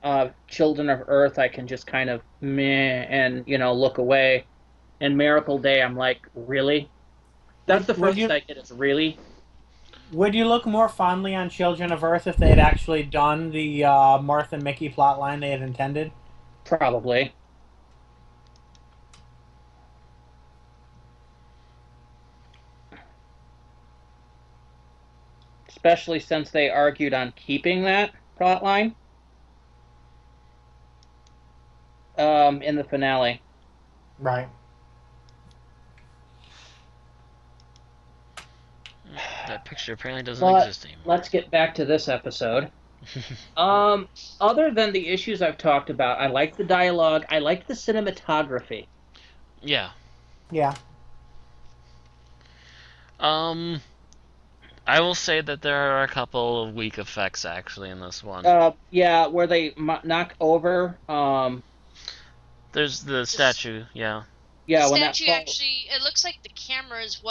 Children of Earth, I can just kind of meh and, look away. And Miracle Day, I'm like, really? That's the first I get is really? Would you look more fondly on Children of Earth if they had actually done the Martha and Mickey plotline they had intended? Probably. Especially since they argued on keeping that plotline in the finale. Right. That picture apparently doesn't exist anymore. Let's get back to this episode. Other than the issues I've talked about, I like the dialogue. I like the cinematography. Yeah. Yeah. I will say that there are a couple of weak effects actually in this one. Yeah, where they knock over. There's the statue. Yeah. Yeah. The statue actually, it looks like the camera is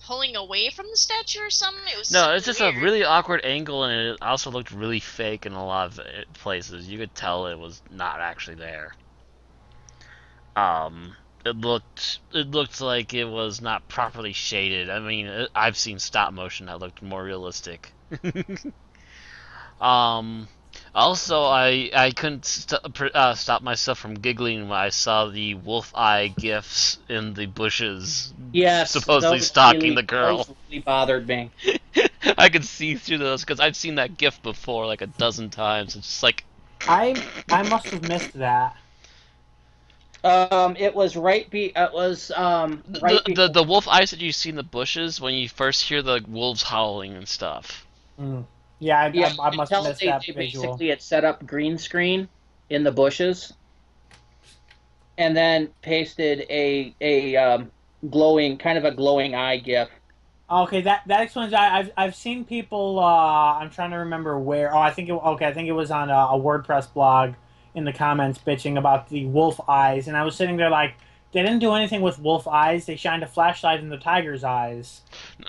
pulling away from the statue or something. It's just weird. A really awkward angle, and it also looked really fake in a lot of places. You could tell it was not actually there. It looked like it was not properly shaded. I mean, I've seen stop motion that looked more realistic. Also, I couldn't stop myself from giggling when I saw the wolf eye gifs in the bushes. Yes, supposedly stalking the girl. Those really bothered me. I could see through those because I've seen that gif before like a dozen times. It's just like I must have missed that. It was right. The wolf eyes that you see in the bushes when you first hear the wolves howling and stuff. Mm. Yeah, I must have missed that they visual. Basically, it set up green screen in the bushes, and then pasted a glowing eye gif. Okay, that explains. I've seen people. I'm trying to remember where. Oh, I think it was on a WordPress blog in the comments bitching about the wolf eyes, and I was sitting there like, didn't do anything with wolf eyes. They shined a flashlight in the tiger's eyes.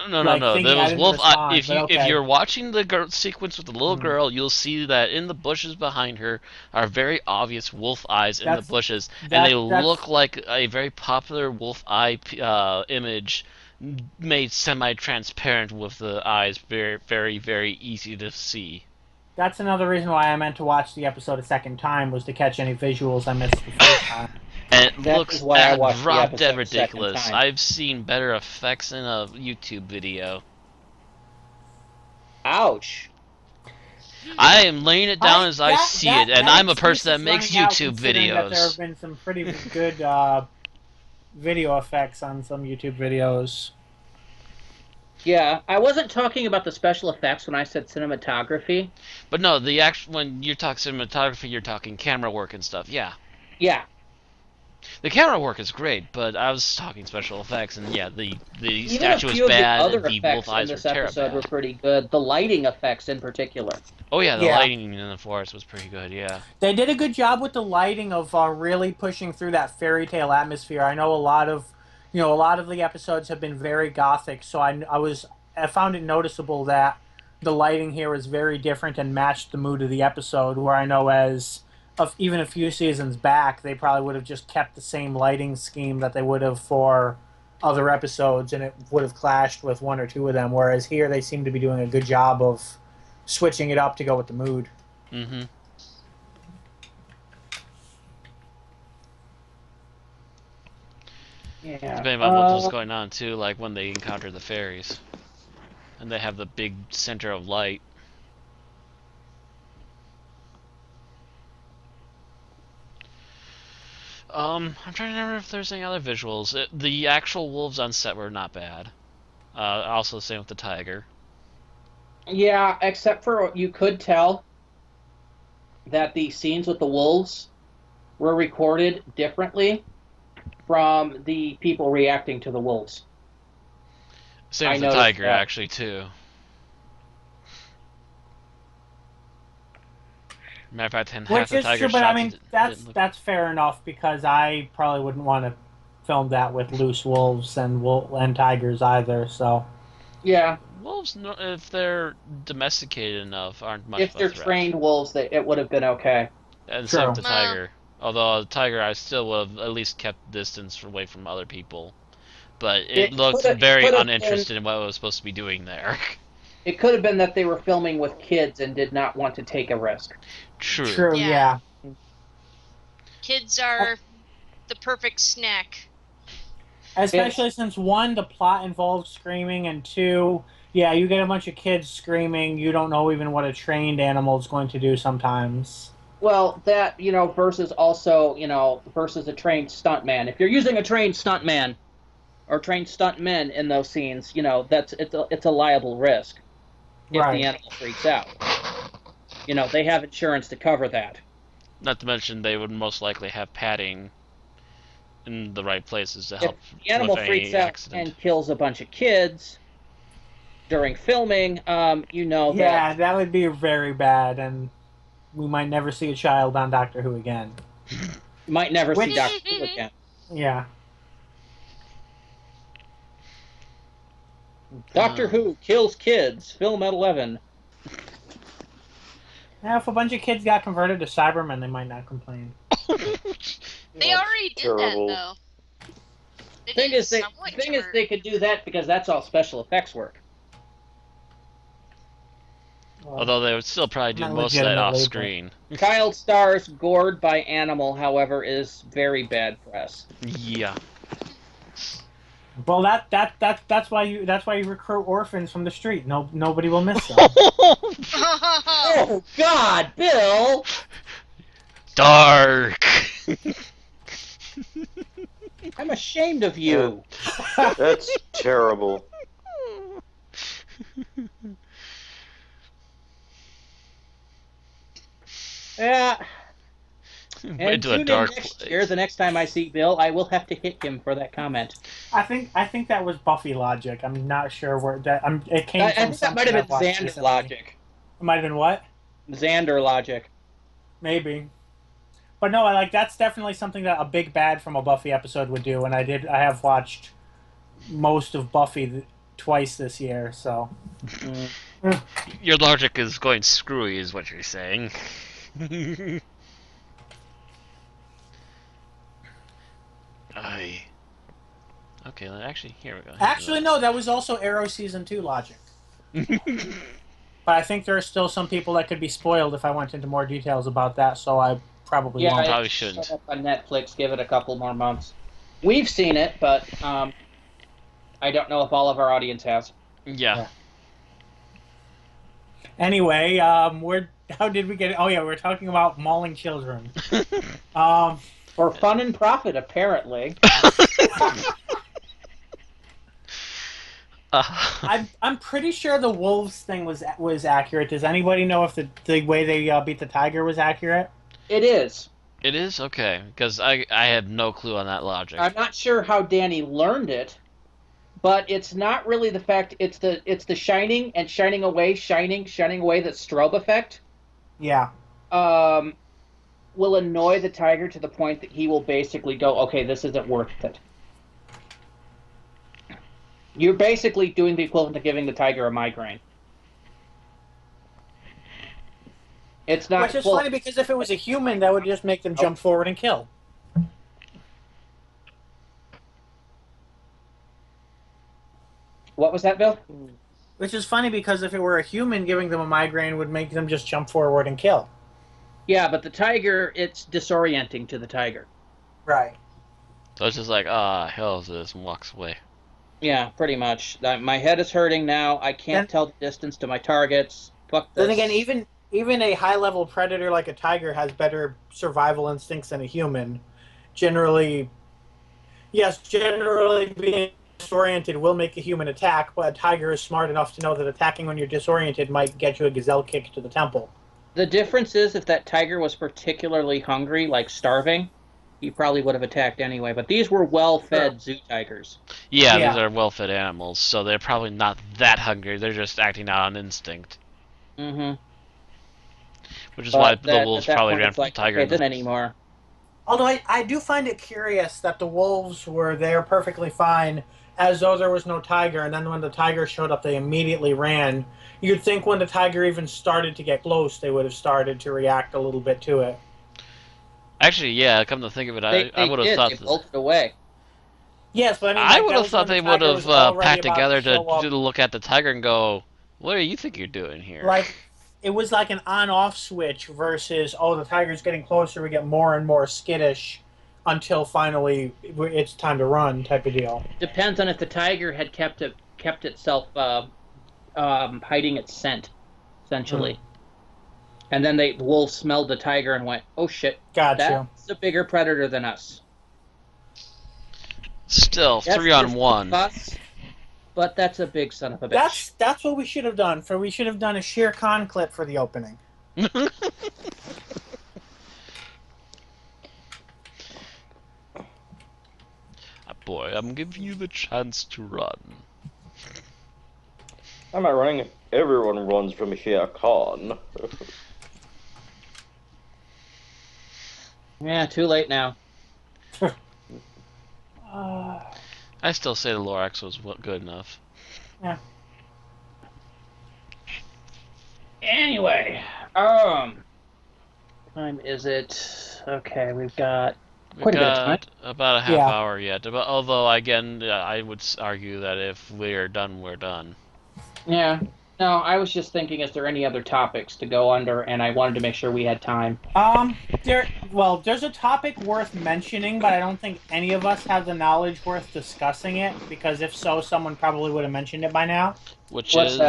No. Thinking There I was didn't wolf eye. respond, If you're watching the sequence with the little Hmm. girl, you'll see that in the bushes behind her are very obvious wolf eyes in the bushes, and they look like a very popular wolf eye image made semi-transparent with the eyes very, very, very easy to see. That's another reason why I meant to watch the episode a second time, was to catch any visuals I missed the first time. And it That looks is why I watched the drop episode dead a second ridiculous. time. I've seen better effects in a YouTube video. Ouch. I am laying it down as I see it, and I'm a person that excuse makes is running out, YouTube considering that there have videos. been some pretty good video effects on some YouTube videos. Yeah, I wasn't talking about the special effects when I said cinematography. But no, when you're talking cinematography, you're talking camera work and stuff. Yeah, Yeah. the camera work is great, but I was talking special effects, and yeah, the Even statue a was few bad, of the and other the effects wolf in eyes were this episode terrible. were pretty good. The lighting effects in particular. Oh yeah, the Yeah. lighting in the forest was pretty good. Yeah. They did a good job with the lighting of really pushing through that fairy tale atmosphere. I know a lot of the episodes have been very gothic, so I found it noticeable that the lighting here was very different and matched the mood of the episode. Where I know even a few seasons back, they probably would have just kept the same lighting scheme that they would have for other episodes, and it would have clashed with one or two of them. Whereas here, they seem to be doing a good job of switching it up to go with the mood. Mm-hmm. Yeah. Depending on what's going on too, like when they encounter the fairies, and they have the big center of light. I'm trying to remember if there's any other visuals. The actual wolves on set were not bad. Also, same with the tiger. Yeah, except for you could tell that the scenes with the wolves were recorded differently from the people reacting to the wolves. Same I with the noticed tiger, that. actually, too. Matter of fact, half Which the is tiger true, but I shots mean didn't look- that's fair enough, because I probably wouldn't want to film that with loose wolves and tigers either. So Yeah, Wolves, if they're domesticated enough, aren't much if of a they're threat. trained wolves, it would have been okay. And same with the True. tiger. Although the tiger, I still would have at least kept distance away from other people. But it looked very uninterested in what it was supposed to be doing there. It could have been that they were filming with kids and did not want to take a risk. True. Yeah. Kids are the perfect snack. Especially since, one, the plot involves screaming, and two, yeah, you get a bunch of kids screaming, you don't know even what a trained animal is going to do sometimes. Well, that, versus also, versus a trained stuntman. If you're using a trained stuntman or trained stuntmen in those scenes, it's a liable risk if Right. the animal freaks out. They have insurance to cover that. Not to mention they would most likely have padding in the right places to help If the animal with freaks any out accident. and kills a bunch of kids during filming, Yeah, that would be very bad, and we might never see a child on Doctor Who again. you might never see Which- Doctor Who again. Yeah. Doctor Who kills kids. Film at 11. Now, if a bunch of kids got converted to Cybermen, they might not complain. They already did terrible. that, though. Thing is, they could do that because that's all special effects work. Although they would still probably do Not most of that off legitimately, screen. Child stars gored by animal, however, is very bad press. Yeah. Well, that's why you recruit orphans from the street. Nobody will miss them. Oh God, Bill! Dark. I'm ashamed of you. That's terrible. Yeah. Went And to a tune in dark next place. year, the next time I see Bill, I will have to hit him for that comment. I think that was Buffy logic. I'm not sure where that. It came I from. think that might have something been I watched Xander recently. logic. It might have been what? Xander logic. Maybe. But no, like that's definitely something that a big bad from a Buffy episode would do, and I have watched most of Buffy twice this year, so. Your logic is going screwy, is what you're saying. Aye. Okay, actually, here we go. Actually, no, that was also Arrow Season 2 logic. But I think there are still some people that could be spoiled if I went into more details about that, so I probably won't. Probably shouldn't. Up on Netflix, give it a couple more months. We've seen it, but I don't know if all of our audience has. Yeah. Anyway, how did we get? Oh yeah, we're talking about mauling children. For fun and profit, apparently. I'm pretty sure the wolves thing was accurate. Does anybody know if the way they beat the tiger was accurate? It is. It is? Okay, because I had no clue on that logic. I'm not sure how Danny learned it, but it's not really the fact. It's the shining and shining away that strobe effect. Yeah. Will annoy the tiger to the point that he will basically go, okay, this isn't worth it. You're basically doing the equivalent of giving the tiger a migraine. It's not. Which is funny because if it was a human, that would just make them jump forward and kill. What was that, Bill? Which is funny because if it were a human, giving them a migraine would make them just jump forward and kill. Yeah, but the tiger, it's disorienting to the tiger. Right. So it's just like, hell is this, and walks away. Yeah, pretty much. My head is hurting now. I can't tell the distance to my targets. Fuck this. Then again, even a high-level predator like a tiger has better survival instincts than a human. Generally being disoriented will make a human attack, but a tiger is smart enough to know that attacking when you're disoriented might get you a gazelle kick to the temple. The difference is if that tiger was particularly hungry, like starving, he probably would have attacked anyway. But these were well-fed zoo tigers. Yeah, these are well-fed animals, so they're probably not that hungry. They're just acting out on instinct. Mm-hmm. Which is why the wolves probably ran from the tiger. It didn't anymore. Although I do find it curious that the wolves were there perfectly fine, as though there was no tiger, and then when the tiger showed up, they immediately ran. You'd think when the tiger even started to get close, they would have started to react a little bit to it. Actually, yeah, come to think of it, I would have thought... They bolted away. Yes, but I would have thought they would have packed together to look at the tiger and go, what do you think you're doing here? Like, it was like an on-off switch versus, oh, the tiger's getting closer, we get more and more skittish until finally it's time to run type of deal. Depends on if the tiger had kept itself hiding its scent, essentially. And then the wolf smelled the tiger and went, oh shit, gotcha. That's a bigger predator than us. Still, 3-on-1. But that's a big son of a bitch. That's what we should have done. We should have done a Shere Khan clip for the opening. Boy, I'm giving you the chance to run. I'm not running. Everyone runs from Shere Khan. Yeah, too late now. I still say the Lorax was good enough. Yeah. Anyway, time is it? Okay, we've got quite a bit of time. About a half hour yet. Although, again, I would argue that if we're done, we're done. Yeah. No, I was just thinking, is there any other topics to go under, and I wanted to make sure we had time. There's a topic worth mentioning, but I don't think any of us have the knowledge worth discussing it, because if so, someone probably would have mentioned it by now. What's is...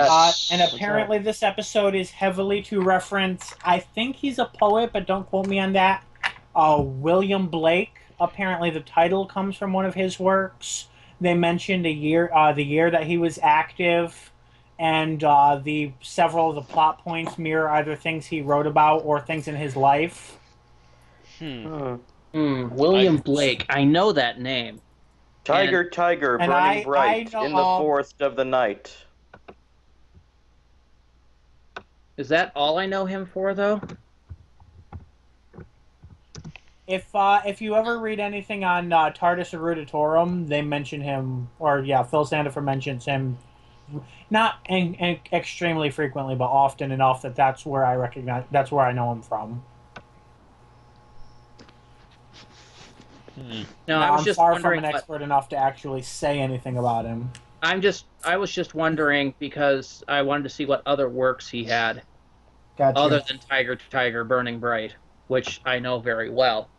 and apparently this episode is heavily to reference, I think he's a poet, but don't quote me on that, William Blake. Apparently the title comes from one of his works. They mentioned the year that he was active, and several of the plot points mirror either things he wrote about or things in his life. William Blake. I know that name. Tiger, burning bright in the forest of the night. Is that all I know him for, though? If you ever read anything on TARDIS Eruditorum, they mention him, or Phil Sandifer mentions him, not extremely frequently, but often enough that's where I know him from. No, Now, I was I'm just far wondering from an expert enough to actually say anything about him. I was just wondering because I wanted to see what other works he had Gotcha. other than Tiger, Tiger, Burning Bright, which I know very well.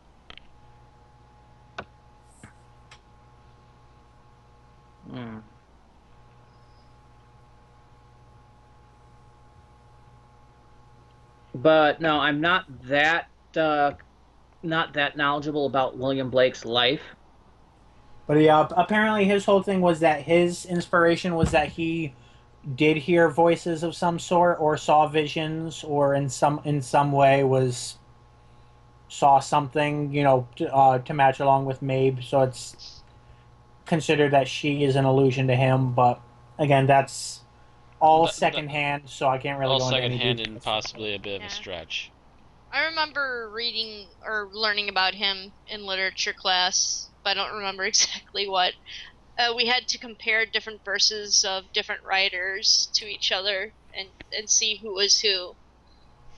But no, I'm not that knowledgeable about William Blake's life. But apparently his whole thing was that his inspiration was that he did hear voices of some sort, or saw visions, or in some way saw something, to match along with Mabe. So it's considered that she is an allusion to him. But again, that's all secondhand, so I can't really all go into any secondhand details. And possibly a bit of a stretch. I remember reading or learning about him in literature class, but I don't remember exactly what. We had to compare different verses of different writers to each other and see who was who.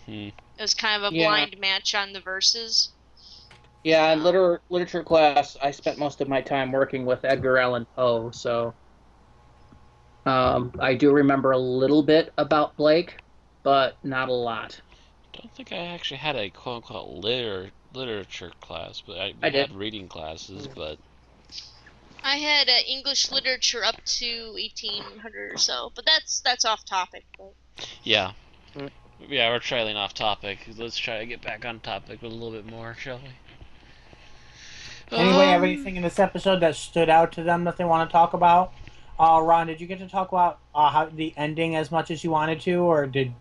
It was kind of a blind match on the verses. Yeah, in literature class, I spent most of my time working with Edgar Allan Poe, so I do remember a little bit about Blake, but not a lot. I don't think I actually had a quote-unquote literature class, but I had reading classes, but... I had English literature up to 1800 or so, but that's off topic. But... Yeah. Yeah, we're trailing off topic. Let's try to get back on topic with a little bit more, shall we? Anyway, have anything in this episode that stood out to them that they want to talk about? Ron, did you get to talk about how the ending as much as you wanted to, or did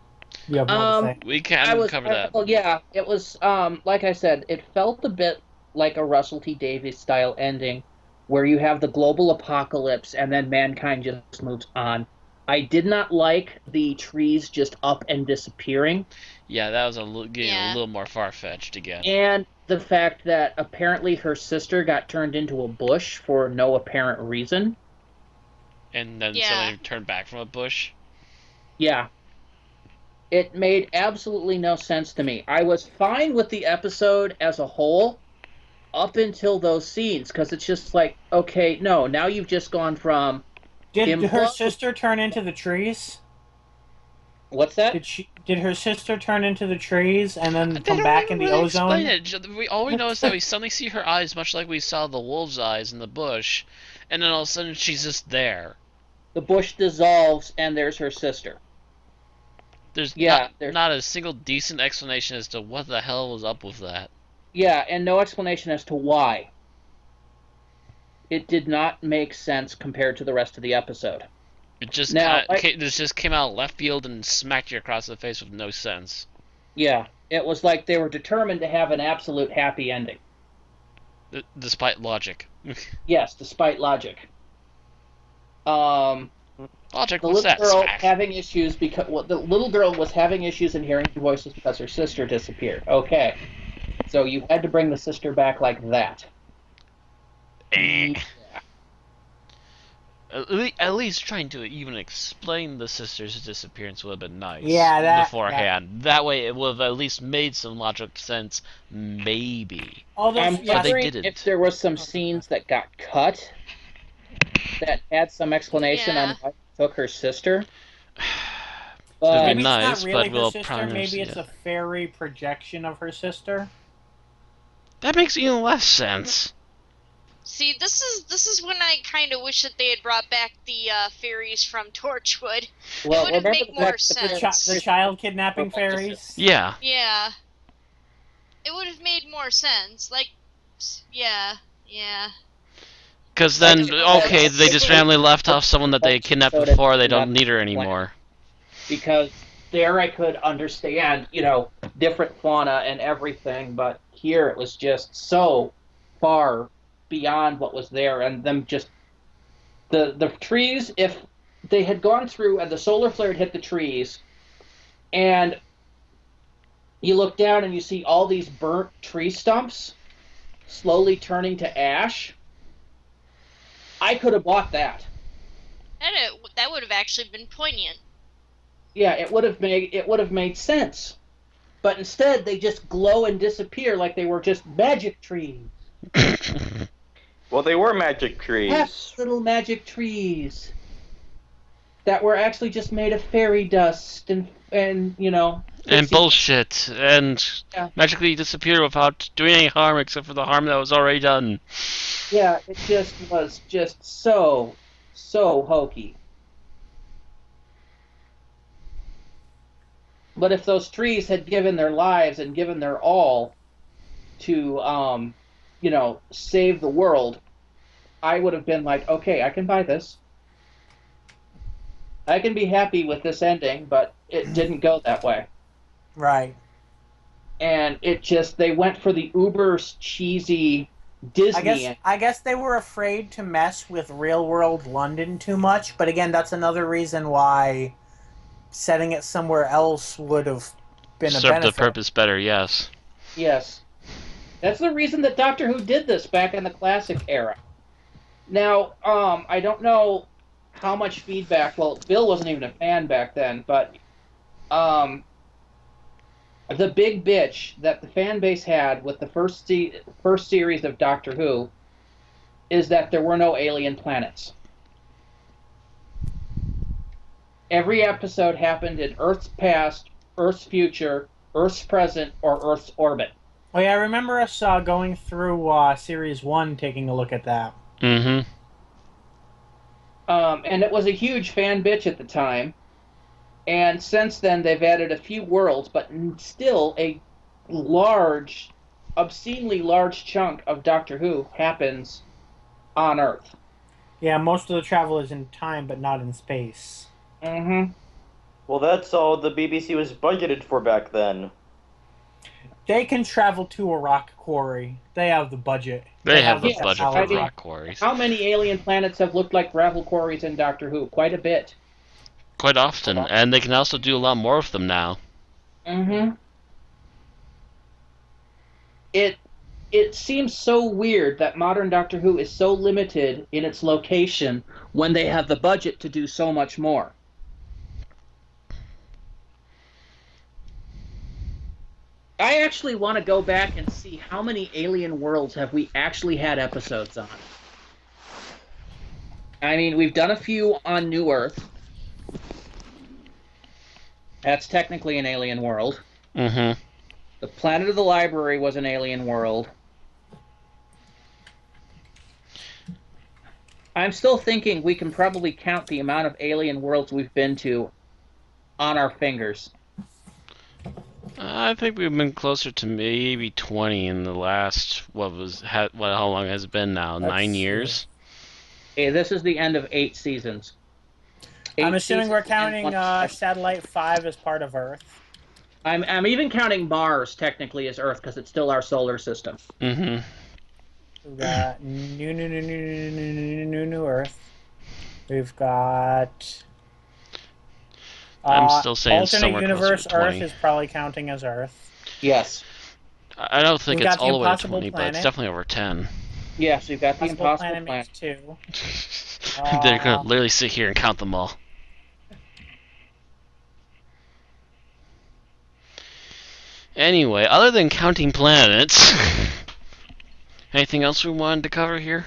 you have more to say? We can cover that. Well, yeah, it was, like I said, it felt a bit like a Russell T Davies style ending, where you have the global apocalypse and then mankind just moves on. I did not like the trees just up and disappearing. Yeah, that was a little more far-fetched again. And the fact that apparently her sister got turned into a bush for no apparent reason. And then suddenly turned back from a bush? Yeah. It made absolutely no sense to me. I was fine with the episode as a whole up until those scenes, because it's just like, okay, no, now you've just gone from... Did her sister turn into the trees? What's that? Did her sister turn into the trees and then come back in the ozone? All we know is that we suddenly see her eyes, much like we saw the wolf's eyes in the bush, and then all of a sudden she's just there. The bush dissolves and there's her sister. There's not a single decent explanation as to what the hell was up with that. Yeah, and no explanation as to why. It did not make sense compared to the rest of the episode. It just just came out left field and smacked you across the face with no sense. Yeah, it was like they were determined to have an absolute happy ending. Despite logic. Yes, despite logic. Logic was that the little girl was having issues in hearing voices because her sister disappeared. Okay, so you had to bring the sister back like that. At least trying to even explain the sister's disappearance would have been nice. Yeah, beforehand. That way, it would have at least made some logical sense, maybe. I'm wondering if there was some scenes that got cut that had some explanation on why she took her sister. It'd be nice, really but we'll probably maybe it's a fairy projection of her sister. That makes even less sense. See, this is when I kind of wish that they had brought back the fairies from Torchwood. Well, it would have made more sense. The child kidnapping fairies? Yeah. Yeah. It would have made more sense. Like, yeah. Because then, okay, they just randomly left off someone that they kidnapped before, they don't need her anymore. Because there I could understand, different fauna and everything, but here it was just so far beyond what was there, and them just the trees, if they had gone through and the solar flare had hit the trees and you look down and you see all these burnt tree stumps, slowly turning to ash, I could have bought that. That would have actually been poignant. Yeah, it would have made sense. But instead, they just glow and disappear like they were just magic trees. Well, they were magic trees. Half little magic trees that were actually just made of fairy dust and you know. And bullshit, and magically disappear without doing any harm except for the harm that was already done. Yeah, it just was just so hokey. But if those trees had given their lives and given their all to, save the world, I would have been like, okay, I can buy this. I can be happy with this ending, but it didn't go that way. Right. And they went for the uber cheesy Disney. I guess they were afraid to mess with real-world London too much, but again, that's another reason why setting it somewhere else would have been a benefit. Served the purpose better, yes. Yes. That's the reason that Doctor Who did this back in the classic era. Now, I don't know how much feedback... Well, Bill wasn't even a fan back then, but... the big bitch that the fan base had with the first series of Doctor Who is that there were no alien planets. Every episode happened in Earth's past, Earth's future, Earth's present, or Earth's orbit. Oh yeah, I remember us going through Series 1, taking a look at that. Mm-hmm. And it was a huge fan bitch at the time. And since then, they've added a few worlds, but still a large, obscenely large chunk of Doctor Who happens on Earth. Yeah, most of the travel is in time, but not in space. Mm-hmm. Well, that's all the BBC was budgeted for back then. They can travel to a rock quarry. They have the budget. They have the Yes, budget I for mean, rock quarries. How many alien planets have looked like gravel quarries in Doctor Who? Quite a bit. Quite often, and they can also do a lot more of them now. Mm-hmm. It seems so weird that modern Doctor Who is so limited in its location when they have the budget to do so much more. I actually want to go back and see how many alien worlds have we actually had episodes on. I mean, we've done a few on New Earth. That's technically an alien world. Mm-hmm. The Planet of the Library was an alien world. I'm still thinking we can probably count the amount of alien worlds we've been to on our fingers. I think we've been closer to maybe 20 in the last, how long has it been now? 9 years? Hey, this is the end of 8 seasons. I'm assuming we're counting Satellite 5 as part of Earth. I'm even counting Mars technically as Earth because it's still our solar system. Mm-hmm. We've got new Earth. We've got. I'm still saying alternate universe to 20. Earth is probably counting as Earth. Yes. I don't think We've it's got the all the way to Impossible 20, but Planet. it's definitely over 10. Yes, we've got the Impossible Planet. makes 2. They're gonna literally sit here and count them all. Anyway, other than counting planets, anything else we wanted to cover here?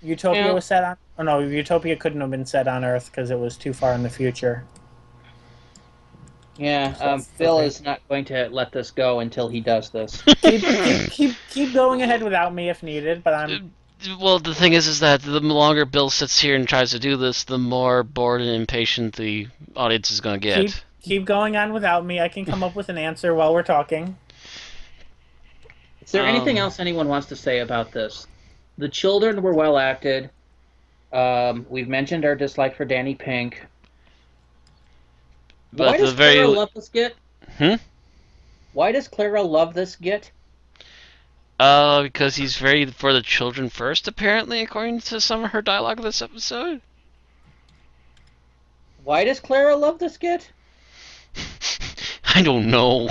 Utopia was set on. Oh no, Utopia couldn't have been set on Earth because it was too far in the future. Yeah, Phil is not going to let this go until he does this. keep going ahead without me if needed, but I'm. Well, the thing is that the longer Bill sits here and tries to do this, the more bored and impatient the audience is going to get. Keep going on without me. I can come up with an answer while we're talking. Is there anything else anyone wants to say about this? The children were well acted. We've mentioned our dislike for Danny Pink. But Why does Clara love this git? Why does Clara love this git? Because he's very for the children first, apparently, according to some of her dialogue of this episode. Why does Clara love this git? I don't know.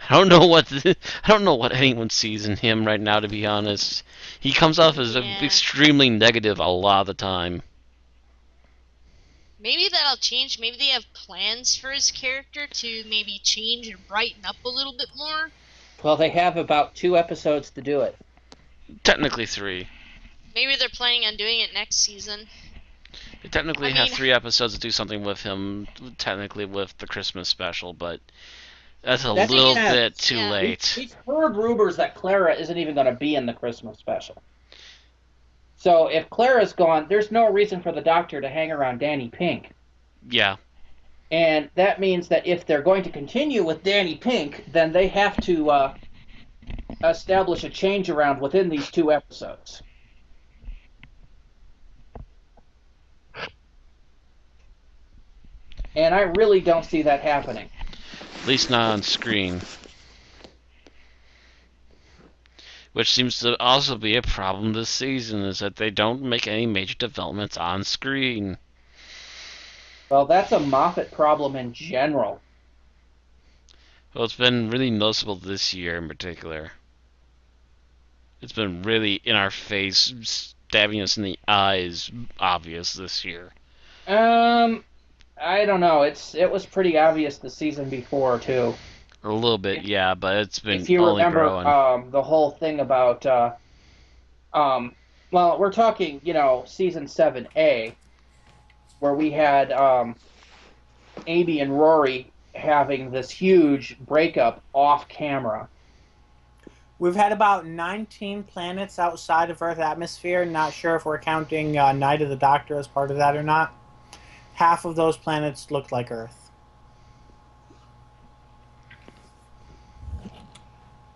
I don't know what I don't know what anyone sees in him right now. To be honest, he comes off as extremely negative a lot of the time. Maybe that'll change. Maybe they have plans for his character to maybe change and brighten up a little bit more. Well, they have about 2 episodes to do it. Technically 3. Maybe they're planning on doing it next season. They technically have 3 episodes to do something with him, technically with the Christmas special, but that's a little bit too late. We've heard rumors that Clara isn't even going to be in the Christmas special. So if Clara's gone, there's no reason for the Doctor to hang around Danny Pink. Yeah. And that means that if they're going to continue with Danny Pink, then they have to establish a change around within these 2 episodes. And I really don't see that happening. At least not on screen. Which seems to also be a problem this season, is that they don't make any major developments on screen. Well, that's a Moffat problem in general. Well, it's been really noticeable this year in particular. It's been really in our face, stabbing us in the eyes, obvious this year. I don't know. It was pretty obvious the season before too. A little bit, yeah, but it's been if you only remember, growing. The whole thing about, well, we're talking, season 7A, where we had Amy and Rory having this huge breakup off camera. We've had about 19 planets outside of Earth's atmosphere. Not sure if we're counting Night of the Doctor as part of that or not. Half of those planets looked like Earth.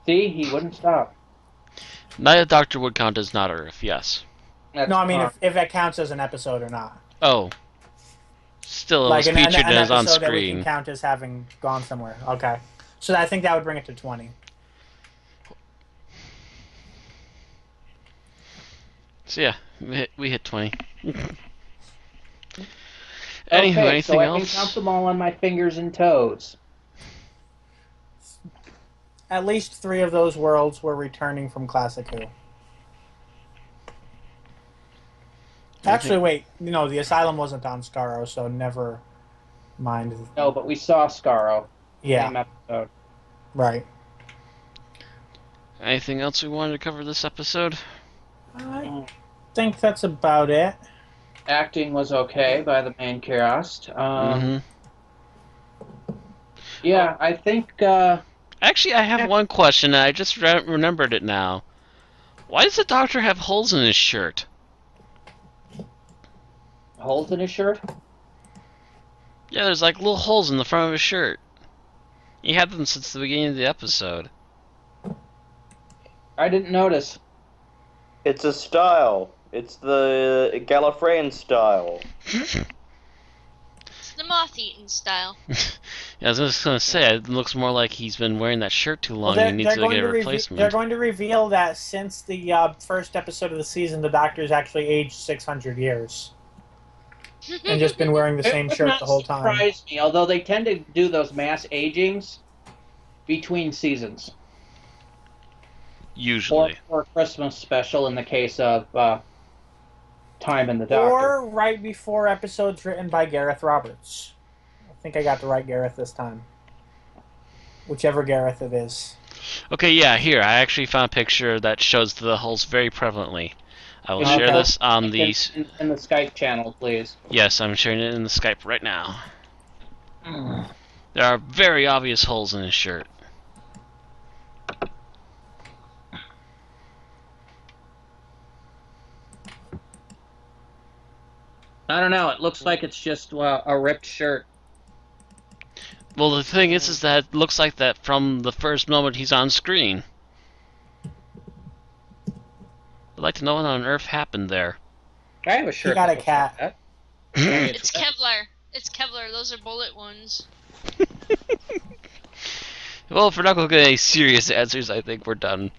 See, he wouldn't stop. Night of the Doctor would count as not Earth, yes. No, I mean if that counts as an episode or not. Oh. Still, it was featured as on screen. That we can count as having gone somewhere. Okay. So I think that would bring it to 20. So yeah, we hit 20. Anywho, okay, anything so else? I can count them all on my fingers and toes. At least 3 of those worlds were returning from Classic Who. Actually, wait. No, the Asylum wasn't on Skaro, so never mind. No, but we saw Skaro. Yeah. Same episode. Right. Anything else we wanted to cover this episode? I think that's about it. Acting was okay by the main cast. Mm-hmm. Yeah, I think... Actually, I have one question, and I just remembered it now. Why does the Doctor have holes in his shirt? Holes in his shirt? Yeah, there's like little holes in the front of his shirt. He had them since the beginning of the episode. I didn't notice. It's a style. It's the Gallifreyan style. It's the moth-eaten style. Yeah, I was just gonna say, it looks more like he's been wearing that shirt too long and he needs to get a replacement. They're going to reveal that since the first episode of the season, the Doctor's actually aged 600 years. And just been wearing the same shirt the whole time. It would not surprise me, although they tend to do those mass agings between seasons. Usually. Or Christmas special in the case of Time in the Doctor. Or right before episodes written by Gareth Roberts. I think I got the right Gareth this time. Whichever Gareth it is. Okay, yeah, here, I actually found a picture that shows the holes very prevalently. I will share this on the... In the Skype channel, please. Yes, I'm sharing it in the Skype right now. There are very obvious holes in his shirt. I don't know, it looks like it's just a ripped shirt. Well, the thing is that it looks like that from the first moment he's on screen. I'd like to know what on earth happened there. I have a shirt. He got a cat. It's Kevlar. It's Kevlar. Those are bullet wounds. Well, if we're not going to get any serious answers, I think we're done.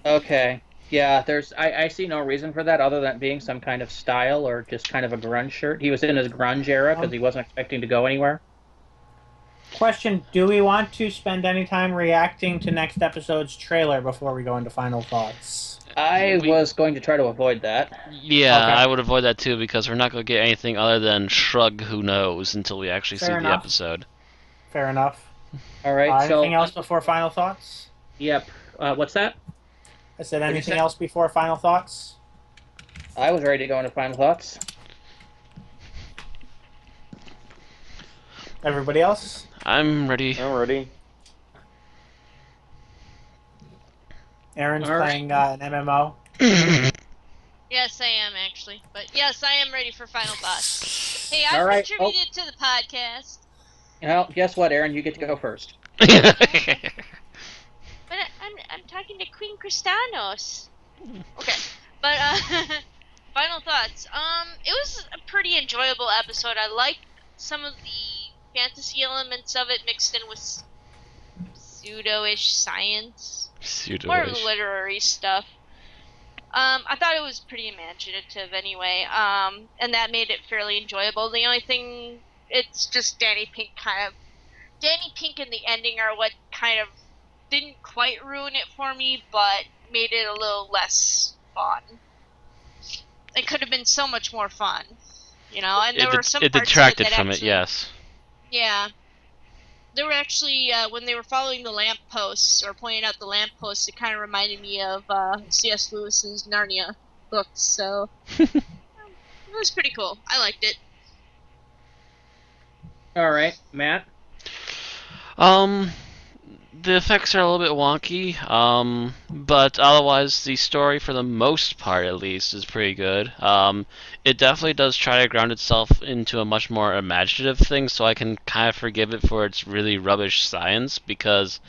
Okay. Yeah, I see no reason for that other than being some kind of style or just kind of a grunge shirt. He was in his grunge era because he wasn't expecting to go anywhere. Question, do we want to spend any time reacting to next episode's trailer before we go into final thoughts? I was going to try to avoid that. Yeah, Okay. I would avoid that too because we're not going to get anything other than shrug who knows until we actually see the episode. Fair enough. All right, Anything else before final thoughts? Yep. What's that? I said anything else before final thoughts? I was ready to go into final thoughts. Everybody else? I'm ready. I'm ready. Aaron's playing an MMO. Yes, I am actually. But yes, I am ready for final thoughts. Hey, I've All right. contributed to the podcast. Well, guess what, Aaron? You get to go first. But I'm talking to Queen Kristanos. Okay, but final thoughts. It was a pretty enjoyable episode. I liked some of the fantasy elements of it mixed in with pseudo-ish science, more of literary stuff. I thought it was pretty imaginative anyway, and that made it fairly enjoyable. The only thing, it's just Danny Pink and the ending are what kind of didn't quite ruin it for me, but made it a little less fun. It could have been so much more fun, you know. And there were some it parts detracted of it that from actually, it. Yes. Yeah. There were actually, when they were following the lampposts, or pointing out the lampposts, it kind of reminded me of C.S. Lewis's Narnia books, so it was pretty cool. I liked it. All right, Matt? The effects are a little bit wonky, but otherwise the story, for the most part at least, is pretty good. It definitely does try to ground itself into a much more imaginative thing, so I can kind of forgive it for its really rubbish science, because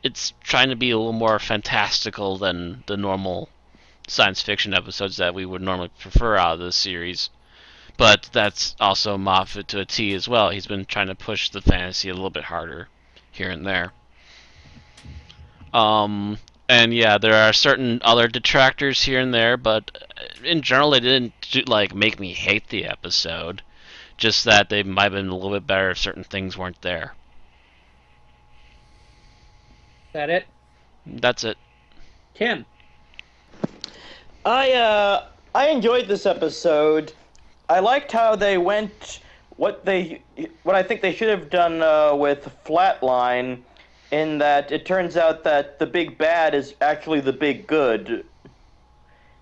it's trying to be a little more fantastical than the normal science fiction episodes that we would normally prefer out of this series. But that's also Moffat to a T as well. He's been trying to push the fantasy a little bit harder here and there. And yeah, there are certain other detractors here and there, but in general, they didn't make me hate the episode. Just that they might have been a little bit better if certain things weren't there. Is that it? That's it. Tim? I enjoyed this episode. I liked how they went what I think they should have done with Flatline, in that it turns out that the big bad is actually the big good.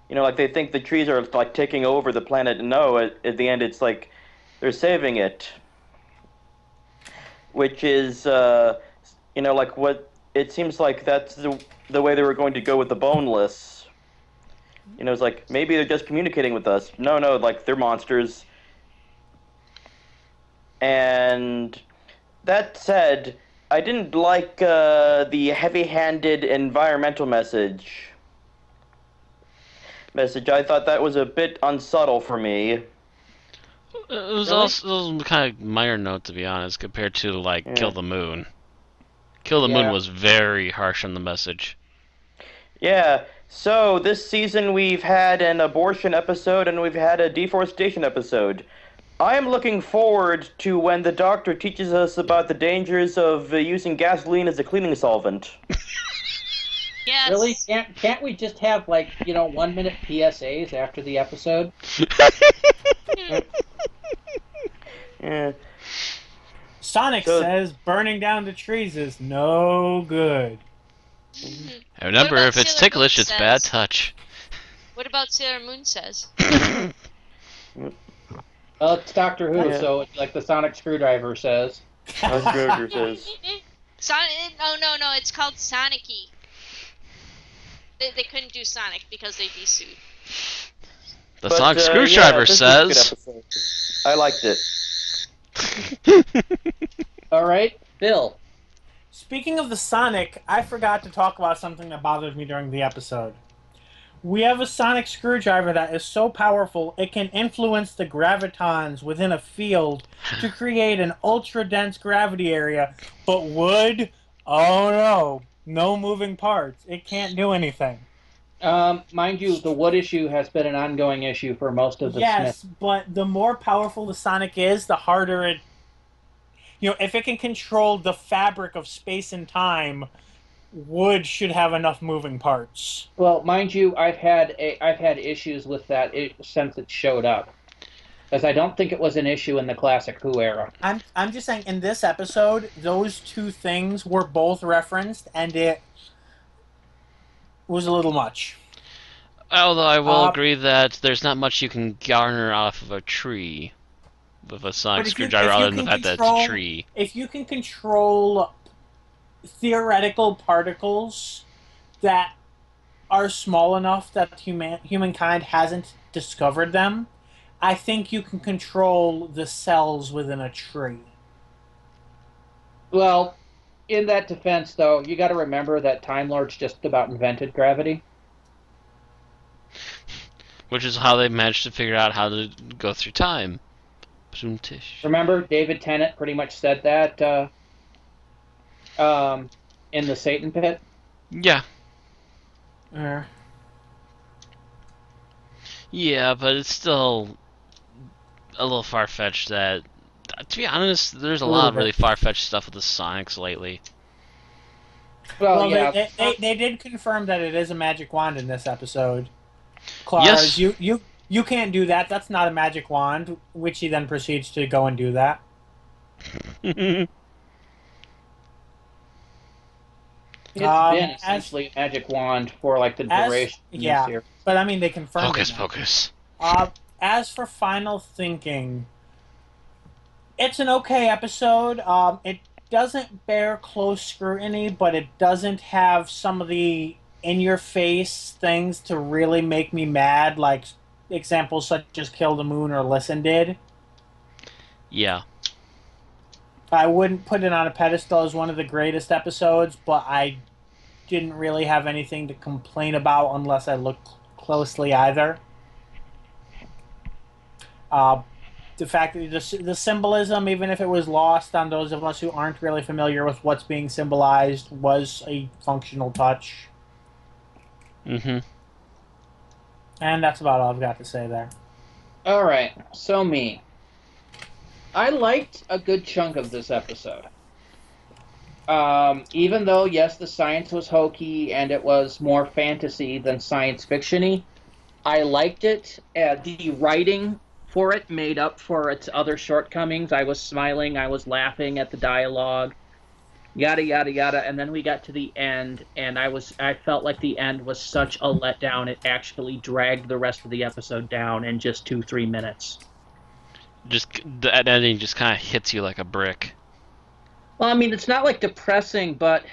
You know, like they think the trees are like taking over the planet. No, at the end it's like they're saving it. Which is, like what it seems like that's the way they were going to go with the Boneless. You know, it's like maybe they're just communicating with us. No, like they're monsters. And that said, I didn't like the heavy-handed environmental message. I thought that was a bit unsubtle for me. It was also kind of minor note, to be honest, compared to Kill the Moon. Kill the Moon was very harsh on the message. Yeah. So this season we've had an abortion episode and we've had a deforestation episode. I am looking forward to when the doctor teaches us about the dangers of using gasoline as a cleaning solvent. Yes. Really? Can't we just have 1-minute PSAs after the episode? Yeah. Sonic says burning down the trees is no good. And remember, if it's ticklish, it's bad touch. What about Sailor Moon says? Well, it's Doctor Who, so it's like the sonic screwdriver says. Screwdriver says. No, it's called Sonicy. They couldn't do Sonic because they'd be sued. The sonic screwdriver says. I liked it. All right, Bill. Speaking of the Sonic, I forgot to talk about something that bothered me during the episode. We have a sonic screwdriver that is so powerful it can influence the gravitons within a field to create an ultra-dense gravity area, but wood? Oh no moving parts. It can't do anything. Mind you, the wood issue has been an ongoing issue for most of the Yes, Smith. but the more powerful the Sonic is, the harder it... if it can control the fabric of space and time, wood should have enough moving parts. Well, mind you, I've had issues with that since it showed up, because I don't think it was an issue in the classic Who era. I'm just saying, in this episode, those two things were both referenced, and it was a little much. Although I will agree that there's not much you can garner off of a tree with a sonic screwdriver other than the fact that it's a tree. If you can control theoretical particles that are small enough that humankind hasn't discovered them, I think you can control the cells within a tree. Well, in that defense, though, you got to remember that Time Lords just about invented gravity. Which is how they managed to figure out how to go through time. Remember, David Tennant pretty much said that in the Satan Pit? Yeah. Yeah, but it's still a little far-fetched that... To be honest, there's a lot of really far-fetched stuff with the Sonics lately. Well, yeah. They did confirm that it is a magic wand in this episode. Claus, yes. You can't do that. That's not a magic wand, which he then proceeds to go and do that. It's been essentially a magic wand for like the duration of the series. But I mean, they confirmed it. Focus. As for final thinking, it's an okay episode. It doesn't bear close scrutiny, but it doesn't have some of the in-your-face things to really make me mad, like examples such as Kill the Moon or Listen did. Yeah. I wouldn't put it on a pedestal as one of the greatest episodes, but I didn't really have anything to complain about unless I looked closely either. The fact that the symbolism, even if it was lost on those of us who aren't really familiar with what's being symbolized, was a functional touch. Mm-hmm. And that's about all I've got to say there. All right, so me. I liked a good chunk of this episode. Even though, yes, the science was hokey and it was more fantasy than science fiction-y, I liked it. The writing for it made up for its other shortcomings. I was smiling, I was laughing at the dialogue, yada, yada, yada. And then we got to the end, and I felt like the end was such a letdown. It actually dragged the rest of the episode down in just 2-3 minutes. That ending just kind of hits you like a brick. Well, I mean, it's not like depressing, but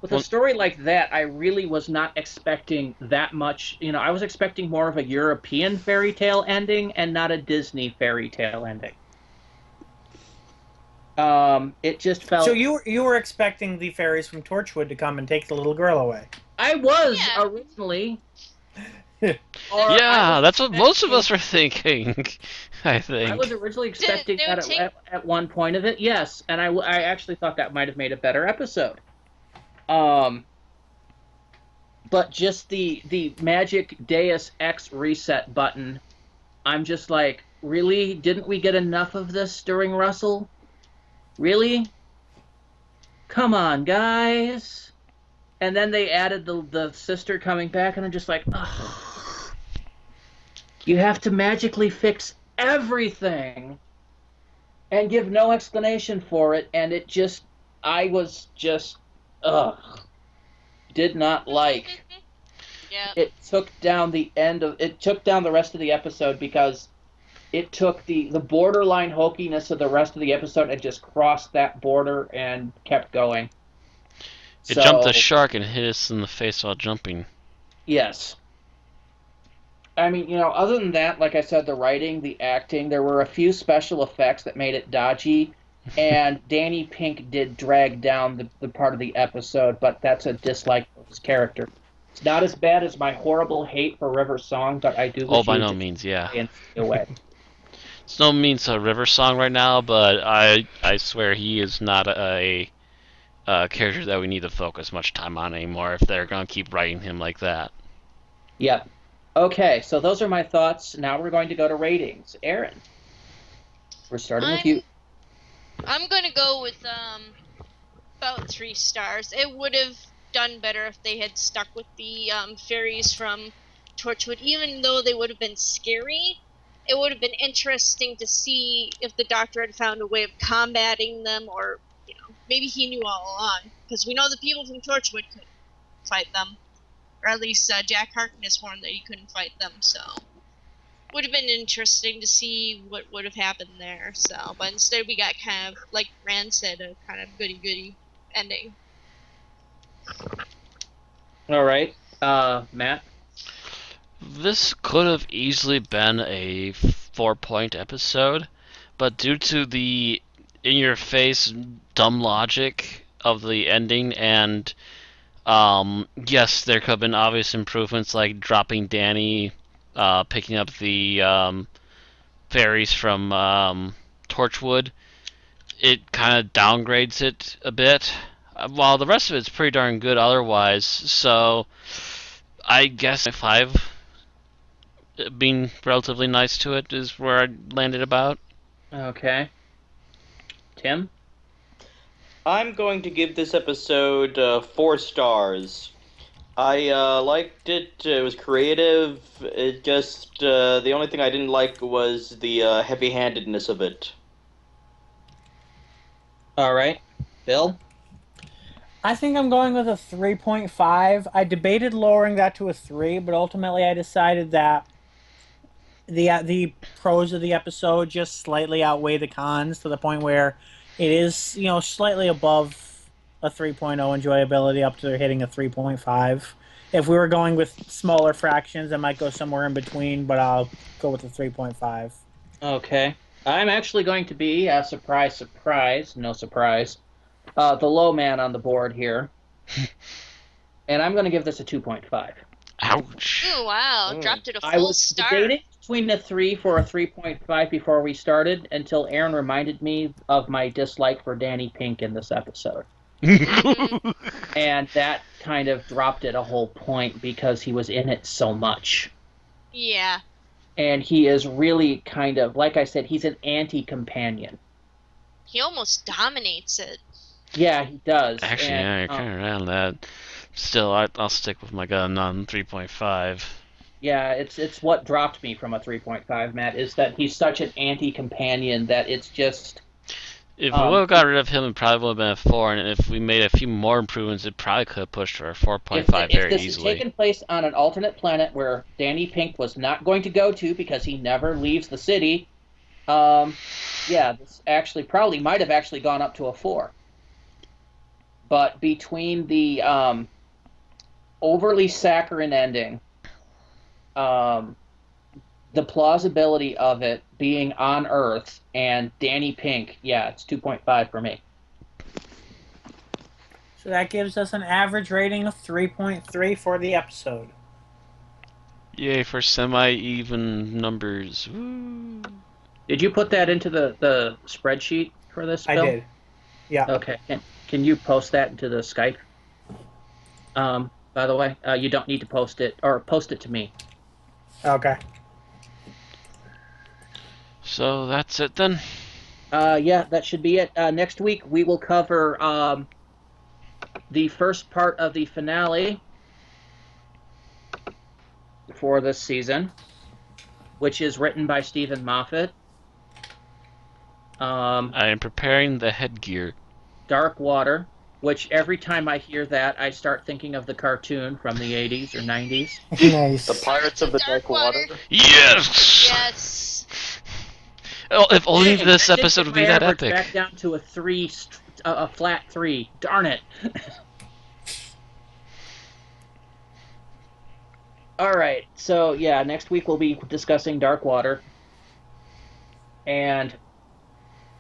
with a story like that, I really was not expecting that much. You know, I was expecting more of a European fairy tale ending and not a Disney fairy tale ending. It just felt... So you were expecting the fairies from Torchwood to come and take the little girl away? I was, originally. Yeah, that's what most of us were thinking, I think. I was originally expecting that at one point of it, yes. And I actually thought that might have made a better episode. But just the magic Deus Ex reset button, I'm just like, really? Didn't we get enough of this during Russell? Really? Come on, guys. And then they added the sister coming back, and I'm just like, ugh. You have to magically fix everything and give no explanation for it, and it just, I was just, ugh. Did not like. Yeah. It took down the rest of the episode because it took the borderline hokiness of the rest of the episode and just crossed that border and kept going. It jumped a shark and hit us in the face while jumping. Yes. I mean, other than that, like I said, the writing, the acting, there were a few special effects that made it dodgy, and Danny Pink did drag down the part of the episode, but that's a dislike of his character. It's not as bad as my horrible hate for River Song, but I do... Oh, by no means, yeah. Away. It's no means a River Song right now, but I swear he is not a character that we need to focus much time on anymore if they're going to keep writing him like that. Yep. Okay, so those are my thoughts. Now we're going to go to ratings. Aaron, we're starting with you. I'm gonna go with about 3 stars. It would have done better if they had stuck with the fairies from Torchwood, even though they would have been scary. It would have been interesting to see if the Doctor had found a way of combating them, or maybe he knew all along, because we know the people from Torchwood couldn't fight them, or at least Jack Harkness warned that he couldn't fight them. So would have been interesting to see what would have happened there. So, but instead we got kind of, like Rand said, a kind of goody-goody ending. All right, Matt. This could have easily been a 4-point episode, but due to the in-your-face dumb logic of the ending, and yes, there could have been obvious improvements like dropping Danny, picking up the fairies from Torchwood. It kind of downgrades it a bit, while the rest of it's pretty darn good otherwise. So I guess 5, being relatively nice to it, is where I landed about. Okay. Tim? I'm going to give this episode 4 stars. I liked it. It was creative. It just the only thing I didn't like was the heavy-handedness of it. All right. Bill? I think I'm going with a 3.5. I debated lowering that to a 3, but ultimately I decided that the pros of the episode just slightly outweigh the cons to the point where it is, slightly above a 3.0 enjoyability up to hitting a 3.5. If we were going with smaller fractions, I might go somewhere in between, but I'll go with a 3.5. Okay. I'm actually going to be, surprise, surprise, no surprise, the low man on the board here. And I'm going to give this a 2.5. Ouch. Oh wow, dropped it a full I was star. debating between a 3 for a 3.5 before we started until Aaron reminded me of my dislike for Danny Pink in this episode. And that kind of dropped it a whole point because he was in it so much. Yeah. And he is really kind of, like I said, he's an anti-companion. He almost dominates it. Yeah, he does. Actually, and, yeah, you're kind of around that. Still, I'll stick with my gun on 3.5. Yeah, it's what dropped me from a 3.5, Matt, is that he's such an anti-companion that it's just... If we would have got rid of him, it probably would have been a 4, and if we made a few more improvements, it probably could have pushed for a 4.5 very if this easily. had taken place on an alternate planet where Danny Pink was not going to go to because he never leaves the city, yeah, this actually probably might have actually gone up to a 4. But between the overly saccharine ending, the plausibility of it being on Earth, and Danny Pink, yeah, it's 2.5 for me. So that gives us an average rating of 3.3 for the episode. Yay for semi-even numbers. Woo. Did you put that into the spreadsheet for this, Bill? I did. Yeah. Okay. Can you post that into the Skype? By the way, you don't need to post it, or post it to me. Okay. So that's it then? Yeah, that should be it. Next week we will cover the first part of the finale for this season, which is written by Stephen Moffat. I am preparing the headgear. Dark Water, which every time I hear that, I start thinking of the cartoon from the 80s or 90s. Nice. The Pirates of the Dark Water. Yes! Yes. Oh, if only Dang, this I did episode get would be my that average epic. Back down to a flat 3. Darn it. All right, so yeah, next week we'll be discussing Dark Water, and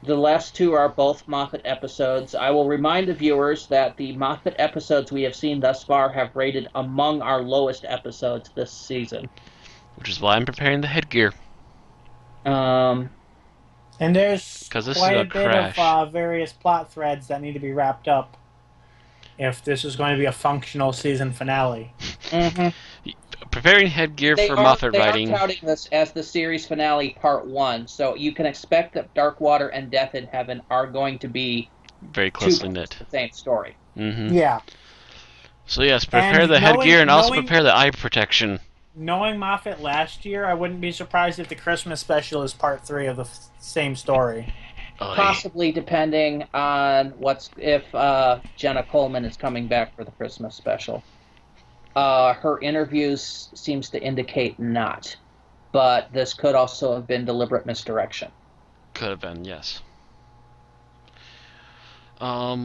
the last 2 are both Moffat episodes. I will remind the viewers that the Moffat episodes we have seen thus far have rated among our lowest episodes this season. Which is why I'm preparing the headgear. And there's 'Cause this quite is a a bit crash. of various plot threads that need to be wrapped up if this is going to be a functional season finale. Mm-hmm. preparing headgear for Moffat writing. They are touting this as the series finale part 1, so you can expect that Darkwater and Death in Heaven are going to be very closely knit. The same story. Mm-hmm. Yeah. So yes, prepare the headgear and also prepare the eye protection. Knowing Moffat last year, I wouldn't be surprised if the Christmas special is part 3 of the same story. Possibly, depending on if Jenna Coleman is coming back for the Christmas special. Her interviews seems to indicate not, but this could also have been deliberate misdirection. Could have been, yes. I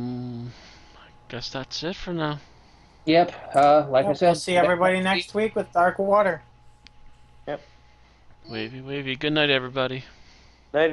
guess that's it for now. Yep. Like I said, we'll see everybody next week with Dark Water. Yep. Wavy, wavy. Good night, everybody. Night.